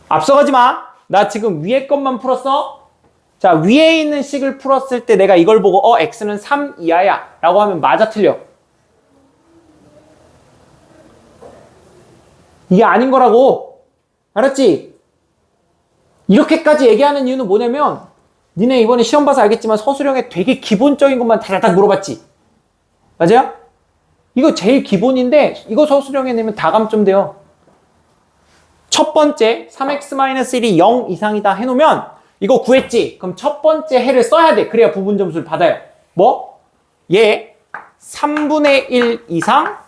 앞서가지 마. 나 지금 위에 것만 풀었어. 자, 위에 있는 식을 풀었을 때 내가 이걸 보고 x는 3 이하야 라고 하면 맞아, 틀려? 이게 아닌 거라고. 알았지? 이렇게까지 얘기하는 이유는 뭐냐면 니네 이번에 시험 봐서 알겠지만 서술형에 되게 기본적인 것만 다다닥 물어봤지? 맞아요? 이거 제일 기본인데 이거 서술형에 내면 다 감점돼요. 첫 번째 3x-1이 0 이상이다 해놓으면 이거 구했지? 그럼 첫 번째 해를 써야 돼. 그래야 부분 점수를 받아요. 뭐? 얘 3분의 1 이상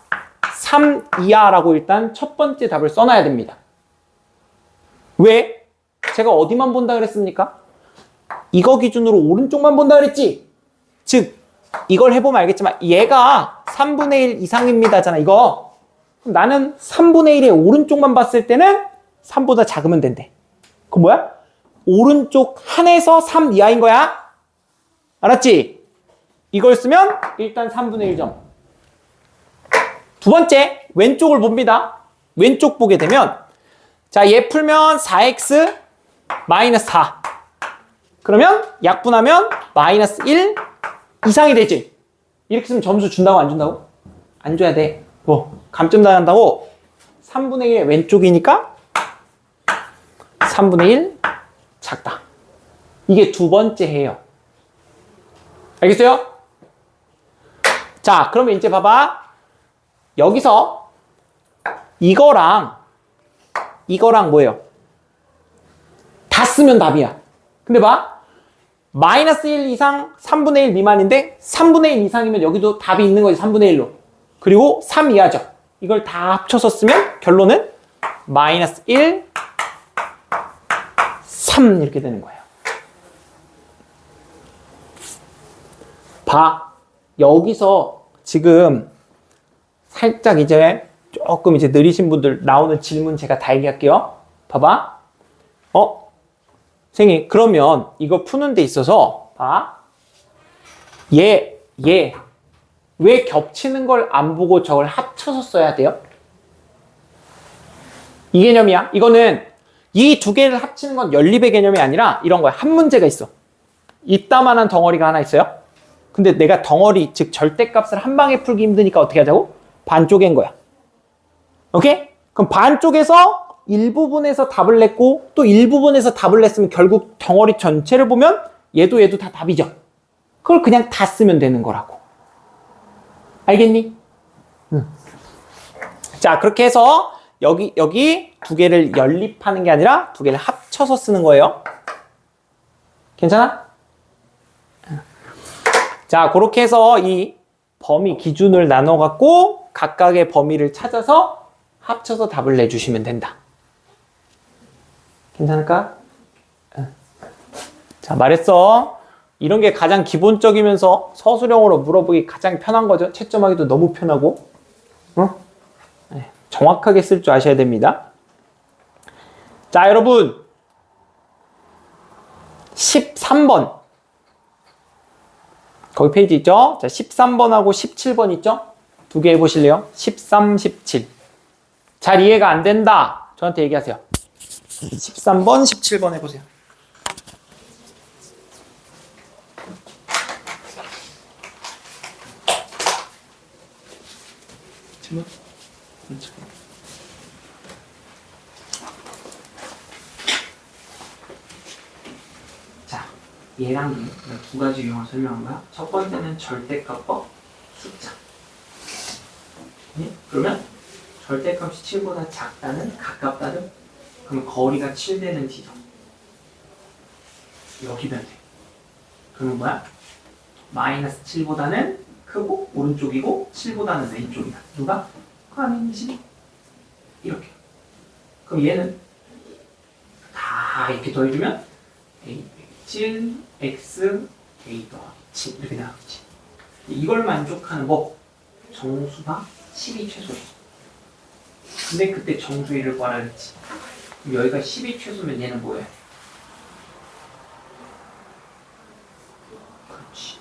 3 이하라고 일단 첫 번째 답을 써놔야 됩니다. 왜? 제가 어디만 본다 그랬습니까? 이거 기준으로 오른쪽만 본다 그랬지? 즉 이걸 해보면 알겠지만 얘가 3분의 1 이상입니다잖아, 이거. 그럼 나는 3분의 1의 오른쪽만 봤을 때는 3보다 작으면 된대. 그럼 뭐야? 오른쪽 한에서 3 이하인 거야. 알았지? 이걸 쓰면 일단 3분의 1점. 두 번째, 왼쪽을 봅니다. 왼쪽 보게 되면 자, 얘 풀면 4x 마이너스 4. 그러면 약분하면 마이너스 1 이상이 되지. 이렇게 쓰면 점수 준다고 안 준다고? 안 줘야 돼. 뭐 감점 당한다고? 3분의 1 왼쪽이니까 3분의 1 작다. 이게 두 번째 해요. 알겠어요? 자, 그러면 이제 봐봐. 여기서 이거랑 뭐예요? 다 쓰면 답이야. 근데 봐. 마이너스 1 이상 3분의 1 미만인데 3분의 1 이상이면 여기도 답이 있는 거지. 3분의 1로. 그리고 3 이하죠. 이걸 다 합쳐서 쓰면 결론은 마이너스 1, 3 이렇게 되는 거예요. 봐. 여기서 지금 살짝 이제 조금 이제 느리신 분들 나오는 질문 제가 다 얘기할게요. 봐봐. 선생님, 그러면 이거 푸는 데 있어서 봐. 왜 겹치는 걸 안 보고 저걸 합쳐서 써야 돼요? 이 개념이야. 이거는 이 두 개를 합치는 건 연립의 개념이 아니라 이런 거야. 한 문제가 있어. 이따만한 덩어리가 하나 있어요. 근데 내가 덩어리, 즉 절대값을 한 방에 풀기 힘드니까 어떻게 하자고? 반 쪼갠 거야. 오케이? 그럼 반 쪼개서 일부분에서 답을 냈고 또 일부분에서 답을 냈으면 결국 덩어리 전체를 보면 얘도 다 답이죠. 그걸 그냥 다 쓰면 되는 거라고. 알겠니? 응. 자, 그렇게 해서 여기 두 개를 연립하는 게 아니라 두 개를 합쳐서 쓰는 거예요. 괜찮아? 자, 그렇게 해서 이 범위 기준을 나눠 갖고 각각의 범위를 찾아서 합쳐서 답을 내주시면 된다. 괜찮을까? 자, 말했어. 이런 게 가장 기본적이면서 서술형으로 물어보기 가장 편한 거죠. 채점하기도 너무 편하고. 네, 정확하게 쓸 줄 아셔야 됩니다. 자, 여러분. 13번. 거기 페이지 있죠? 자, 13번하고 17번 있죠? 두 개 해보실래요? 13, 17. 잘 이해가 안 된다. 저한테 얘기하세요. 13번, 17번 해보세요. 질문? 자, 얘랑 얘 두 가지 유형을 설명한 거야. 첫 번째는 절대값과 숫자. 네? 그러면 절대값이 7보다 작다는, 가깝다는, 그럼 거리가 7되는 지점. 여기면 돼. 그러면 뭐야? 마이너스 7보다는 크고 오른쪽이고 7보다는 왼쪽이다. 누가? 아니지. 이렇게. 그럼 얘는 다 이렇게 더해주면 A 7, X, A 더하기 7 이렇게 나오겠지. 이걸 만족하는 법. 정수가 10이 최소야. 근데 그때 정수 1을 구하라 그랬지. 그럼 여기가 10이 최소면 얘는 뭐야? 그렇지.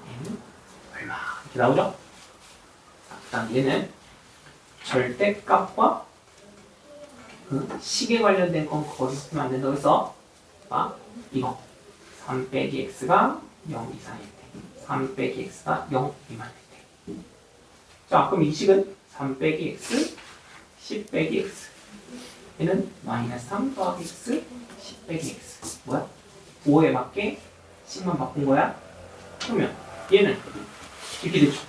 얘는 얼마? 이렇게 나오죠? 그 다음 얘는 절대값과 그 식에 관련된 건 거기 쓰면 안 된다고 했어. 봐. 이거 3 빼기 x가 0 이상일 때 3 빼기 x가 0 미만일 때. 자, 그럼 이 식은 3 빼기 x 10 빼기 x. 얘는 마이너스 3 더하기 x 10 빼기 x. 뭐야? 5에 맞게 10만 바꾼 거야? 그러면 얘는 이렇게 되죠.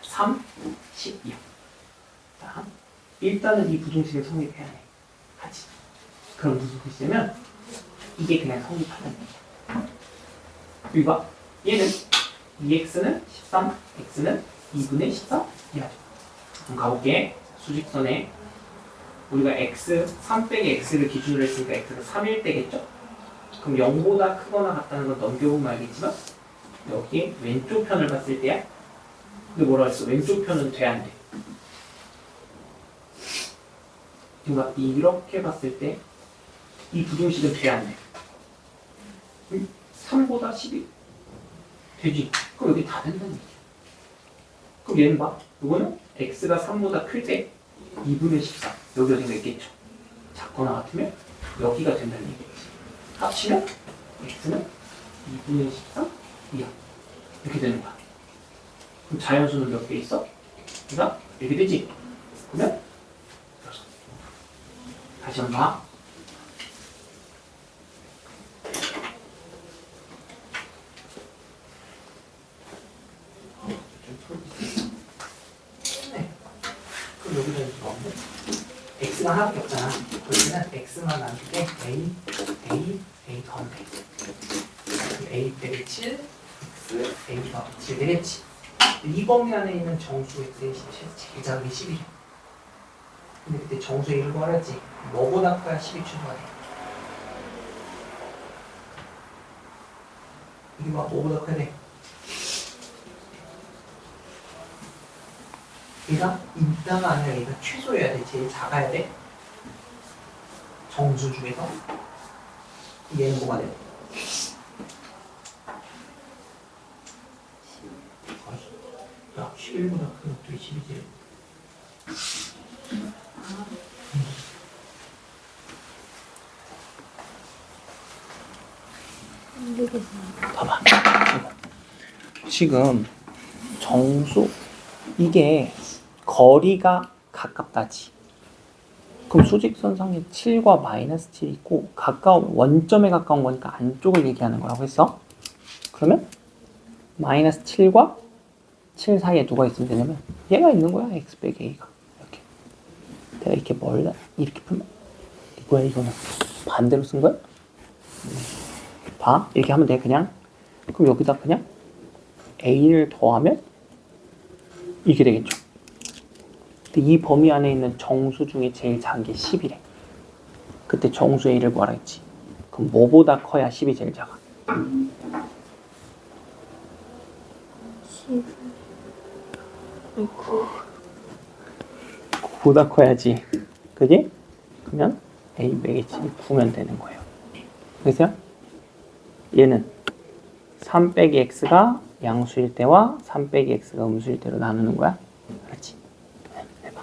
3, 10이요. 자, 일단은 이 부등식을 성립해야 돼. 같이. 그럼 무슨 뜻이냐면 이게 그냥 성립하는 얘기야. 여기 봐. 얘는 2x는 13, x는 2분의 14 이하죠. 그럼 가볼게. 수직선에 우리가 x 3 빼기 x를 기준으로 했으니까 x가 3일 때겠죠? 그럼 0보다 크거나 같다는 건 넘겨보면 알겠지만 여기에 왼쪽 편을 봤을 때야. 근데 뭐라 했어? 왼쪽 편은 돼 안 돼? 그러니까 이렇게 봤을 때 이 부등식은 돼 안 돼? 3보다 10이 되지. 그럼 여기 다 된다는 얘기야. 그럼 얘는 봐. 이거는 x가 3보다 클 때 2분의 14. 여기 어딘가 있겠죠. 작거나 같으면 여기가 된다는 얘기지. 합치면 x는 2분의 14 이하. 이렇게 되는 거야. 그럼 자연수는 몇 개 있어? 그러니까 이렇게 되지. 그러면 다시 한번 봐. 네. 그럼 여기는 이거 없네. x가 하나밖에 없잖아. 그러면 x만 안 두게 a 더하면 돼. a 빼기 7, x, a 더하기 7 되겠지. 이 범위 안에 있는 정수 x의 제일 작은 게 10이래. 근데 그때 정수의 1을 구하랬지. 뭐보다 커야 10이 최소가 돼. 이게 막 뭐보다 커야 돼. 얘가 인다가 아니라 얘가 최소여야 돼. 제일 작아야 돼. 정수 중에서. 얘는 뭐가 돼? 야, 11보다 큰 것도 10이지. 봐봐. 지금 정수 이게 거리가 가깝다지. 그럼 수직선상에 7과 마이너스 7이 있고 가까운 원점에 가까운 거니까 안쪽을 얘기하는 거라고 했어. 그러면 마이너스 7과 7 사이에 누가 있으면 되냐면 얘가 있는 거야. x 빼기 a가. 이렇게. 내가 이렇게 멀다 이렇게 풀면 뭐야 이거는 반대로 쓴 거야? 봐. 이렇게 하면 돼. 그냥. 그럼 여기다 그냥 a를 더하면 이렇게 되겠죠. 근데 이 범위 안에 있는 정수 중에 제일 작은 게 10이래. 그때 정수의 1을 구하라 했지. 그럼 뭐보다 커야 10이 제일 작아? 보다 커야지. 그지? 그러면 A 빼기 7이 9면 되는 거예요. 그래서 얘는 3 빼기 x가 양수일 때와 3 빼기 x가 음수일 때로 나누는 거야. 그렇지? 해봐.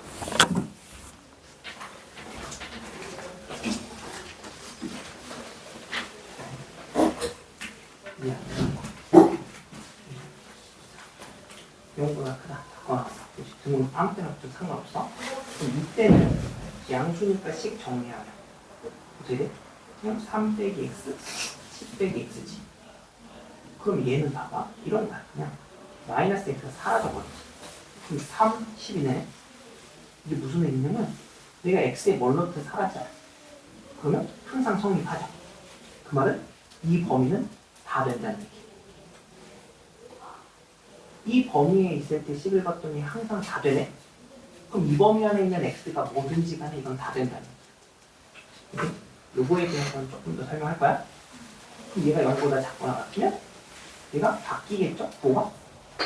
이거보다 크다. 등은 아무 때나 좀 상관없어. 그럼 이때는 양수니까 식 정리하면 어떻게 돼? 그냥 3 빼기 x, 10 빼기 x지. 그럼 얘는 봐봐. 이런 거 그냥 마이너스 x가 사라져버리지. 그럼 3, 10이네. 이게 무슨 의미냐면 내가 x에 뭘 넣든 사라져. 그러면 항상 성립하죠. 그 말은 이 범위는 다 된다는 얘기. 이 범위에 있을 때 10을 봤더니 항상 다 되네? 그럼 이 범위 안에 있는 x가 뭐든지 간에 이건 다 된다는 얘기. 요거에 대해서는 조금 더 설명할 거야. 그럼 얘가 0보다 작거나 같으면 얘가 바뀌겠죠? 뭐가?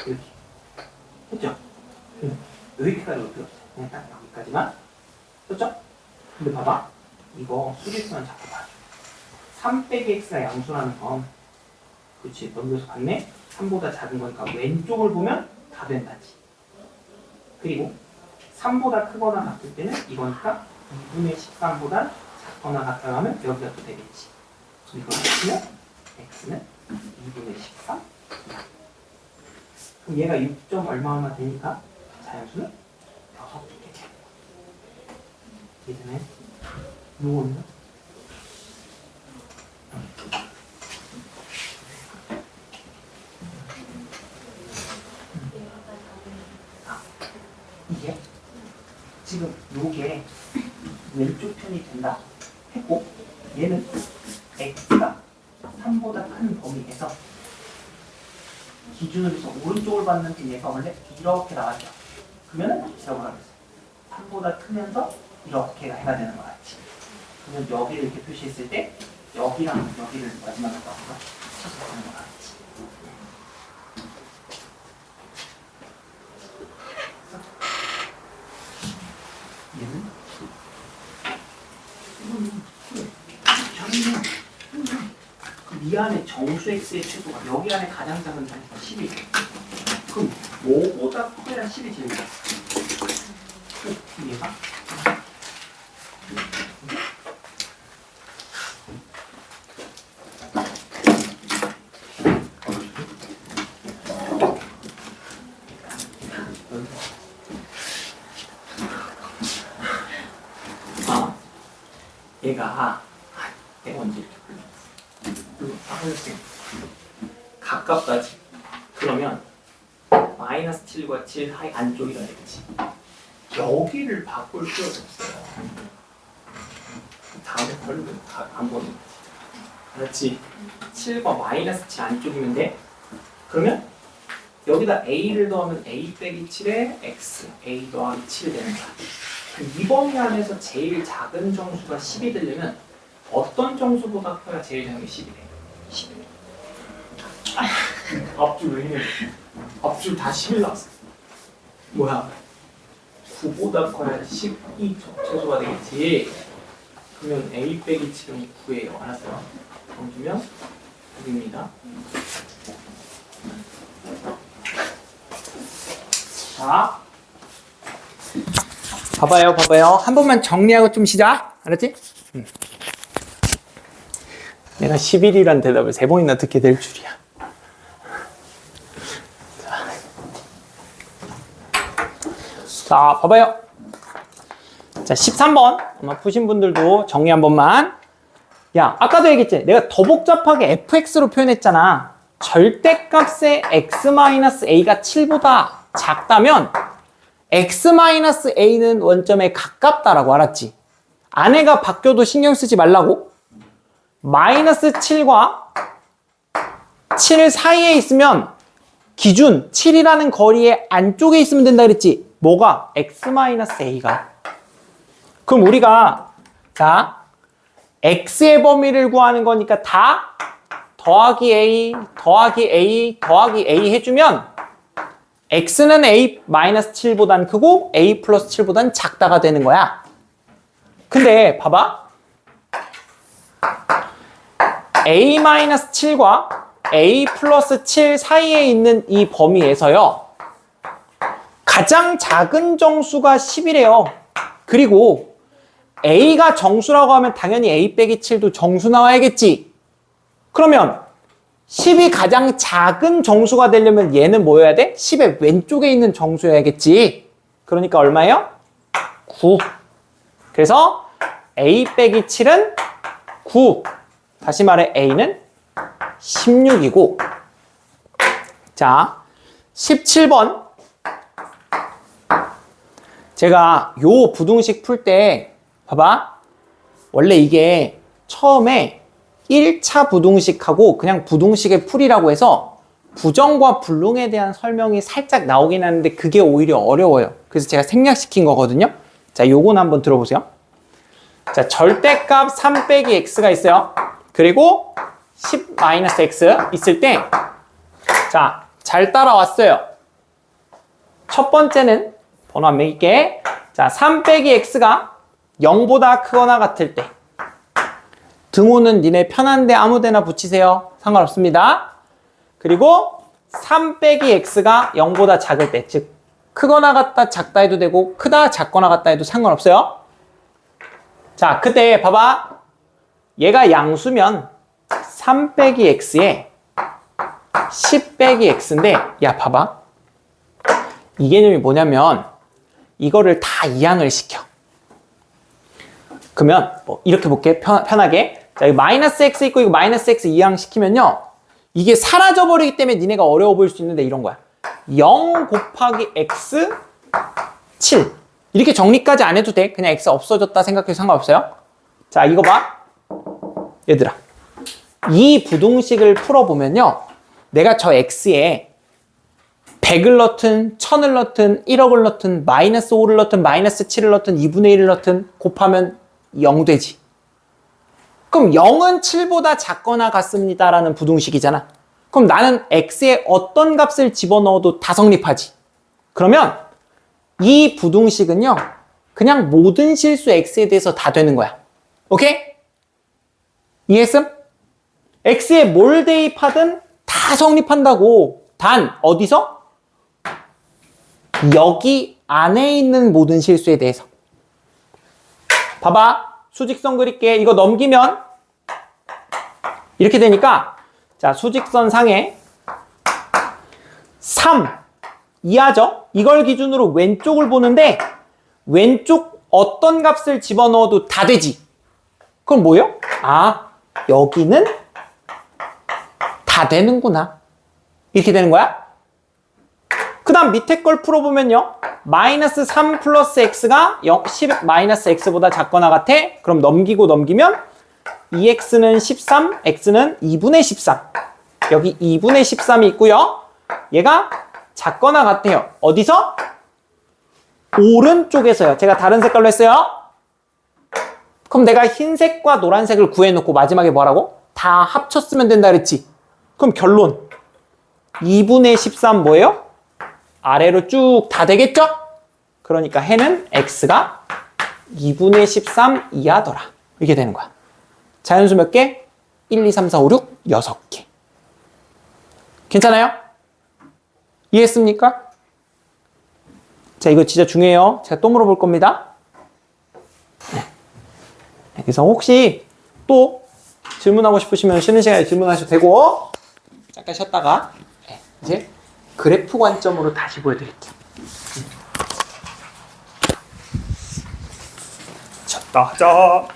이렇게. 했죠? 여기까지 올 필요 없어요. 그냥 딱 여기까지만. 됐죠? 근데 봐봐. 이거 수직선 자꾸 봐줘. 3 빼기 x가 양수라는 건 그렇지. 넘겨서 봤네? 3보다 작은 거니까 왼쪽을 보면 다 된다지. 그리고 3보다 크거나 같을 때는 이거니까 2분의 13보다 작거나 같다 하면 여기가 또 되겠지. 이거 합치면 x는 2분의 13. 그럼 얘가 6점 얼마 되니까 자연수는 6개. 이해되네? 요거는 이게 지금 요게 왼쪽 편이 된다 했고 얘는 x가 3보다 큰 범위에서 기준으로 해서 오른쪽을 봤는데 얘가 원래 이렇게 나왔죠. 그러면은 이라고 하겠어요. 3보다 크면서 이렇게가 해가 되는 거 같지. 그러면 여기를 이렇게 표시했을 때 여기랑 여기를 마지막으로 나와서 합쳐서 하는 거 같지. 얘는 이 안에 정수 x의 최소가 여기 안에 가장 작은 단위가 10이 돼. 그럼 5보다 커야 10이 제일 작아. 얘가 얘가 내가 언제 이렇게 가깝다지. 그러면 마이너스 7과 7 사이 안쪽이라 되겠지. 여기를 바꿀 필요가 없어요. 다음에 별로 안 보는 거지. 그렇지. 7과 마이너스 7 안쪽이면 돼. 그러면 여기다 a를 더하면 a 빼기 7에 x, a 더하기 7 되는 거야. 이 범위 안에서 제일 작은 정수가 10이 되려면 어떤 정수보다 커야 제일 작은 게 10이 돼? 10이. 앞줄 왜 이래? 앞줄 다 10이 나왔어. 뭐야? 9보다 커야 10이 최소가 되겠지. 그러면 a 빼기 7은 9예요. 알았어요? 그럼 주면 9입니다. 자, 봐봐요. 한 번만 정리하고 좀 시작. 알았지? 내가 11이란 대답을 3번이나 듣게 될 줄이야. 자, 봐봐요. 자, 13번. 아마 푸신 분들도 정리 한 번만. 야, 아까도 얘기했지? 내가 더 복잡하게 fx로 표현했잖아. 절대값의 x-a가 7보다 작다면 x-a는 원점에 가깝다라고 알았지? 안에가 바뀌어도 신경 쓰지 말라고. 마이너스 7과 7 사이에 있으면 기준 7이라는 거리의 안쪽에 있으면 된다 그랬지? 뭐가? x-a가. 그럼 우리가 자 x의 범위를 구하는 거니까 다 더하기 a, 더하기 a, 더하기 a 해주면 x는 a-7보단 크고 a 플러스 7보단 작다가 되는 거야. 근데 봐봐. a-7과 a 플러스 7 사이에 있는 이 범위에서요. 가장 작은 정수가 10이래요. 그리고 a가 정수라고 하면 당연히 a 빼기 7도 정수 나와야겠지. 그러면 10이 가장 작은 정수가 되려면 얘는 뭐여야 돼? 10의 왼쪽에 있는 정수여야겠지. 그러니까 얼마예요? 9. 그래서 a 빼기 7은 9. 다시 말해 a는 16이고. 자, 17번. 제가 요 부등식 풀 때 봐봐. 원래 이게 처음에 1차 부등식하고 그냥 부등식의 풀이라고 해서 부정과 불능에 대한 설명이 살짝 나오긴 하는데 그게 오히려 어려워요. 그래서 제가 생략시킨 거거든요. 자, 요건 한번 들어보세요. 자, 절대값 3 빼기 x가 있어요. 그리고 10 마이너스 x 있을 때, 자, 잘 따라왔어요. 첫 번째는 번호 안 매길게. 자, 3 빼기 x가 0보다 크거나 같을 때. 등호는 니네 편한데 아무데나 붙이세요. 상관없습니다. 그리고 3 빼기 x가 0보다 작을 때, 즉 크거나 같다 작다 해도 되고 크다 작거나 같다 해도 상관없어요. 자, 그때 봐봐. 얘가 양수면 3 빼기 x에 10 빼기 x인데, 야 봐봐. 이 개념이 뭐냐면 이거를 다 이항을 시켜. 그러면 뭐 이렇게 볼게. 편하게. 자, 이거 마이너스 x 있고 이거 마이너스 x 이항 시키면요. 이게 사라져버리기 때문에 니네가 어려워 보일 수 있는데 이런 거야. 0 곱하기 x 7. 이렇게 정리까지 안 해도 돼. 그냥 x 없어졌다 생각해도 상관없어요. 자, 이거 봐. 얘들아. 이 부등식을 풀어보면요. 내가 저 x에 100을 넣든 1000을 넣든 1억을 넣든 마이너스 5를 넣든 마이너스 7을 넣든 2분의 1을 넣든 곱하면 0 되지. 그럼 0은 7보다 작거나 같습니다 라는 부등식이잖아. 그럼 나는 x에 어떤 값을 집어넣어도 다 성립하지. 그러면 이 부등식은요. 그냥 모든 실수 x에 대해서 다 되는 거야. 오케이? 이해했음? x에 뭘 대입하든 다 성립한다고. 단 어디서? 여기 안에 있는 모든 실수에 대해서. 봐봐. 수직선 그릴게. 이거 넘기면 이렇게 되니까, 자, 수직선 상에 3 이하죠? 이걸 기준으로 왼쪽을 보는데 왼쪽 어떤 값을 집어넣어도 다 되지. 그럼 뭐예요? 아, 여기는 다 되는구나. 이렇게 되는 거야. 그 다음 밑에 걸 풀어보면요. 마이너스 3 플러스 x가 10 마이너스 x보다 작거나 같아. 그럼 넘기고 넘기면 2x는 13, x는 2분의 13. 여기 2분의 13이 있고요. 얘가 작거나 같아요. 어디서? 오른쪽에서요. 제가 다른 색깔로 했어요. 그럼 내가 흰색과 노란색을 구해놓고 마지막에 뭐라고? 다 합쳤으면 된다 그랬지. 그럼 결론. 2분의 13 뭐예요? 아래로 쭉 다 되겠죠? 그러니까 해는 x가 2분의 13 이하더라. 이렇게 되는 거야. 자연수 몇 개? 1, 2, 3, 4, 5, 6, 6개. 괜찮아요? 이해했습니까? 자, 이거 진짜 중요해요. 제가 또 물어볼 겁니다. 네. 그래서 혹시 또 질문하고 싶으시면 쉬는 시간에 질문하셔도 되고, 잠깐 쉬었다가 이제 그래프 관점으로 다시 보여드릴게요. 자,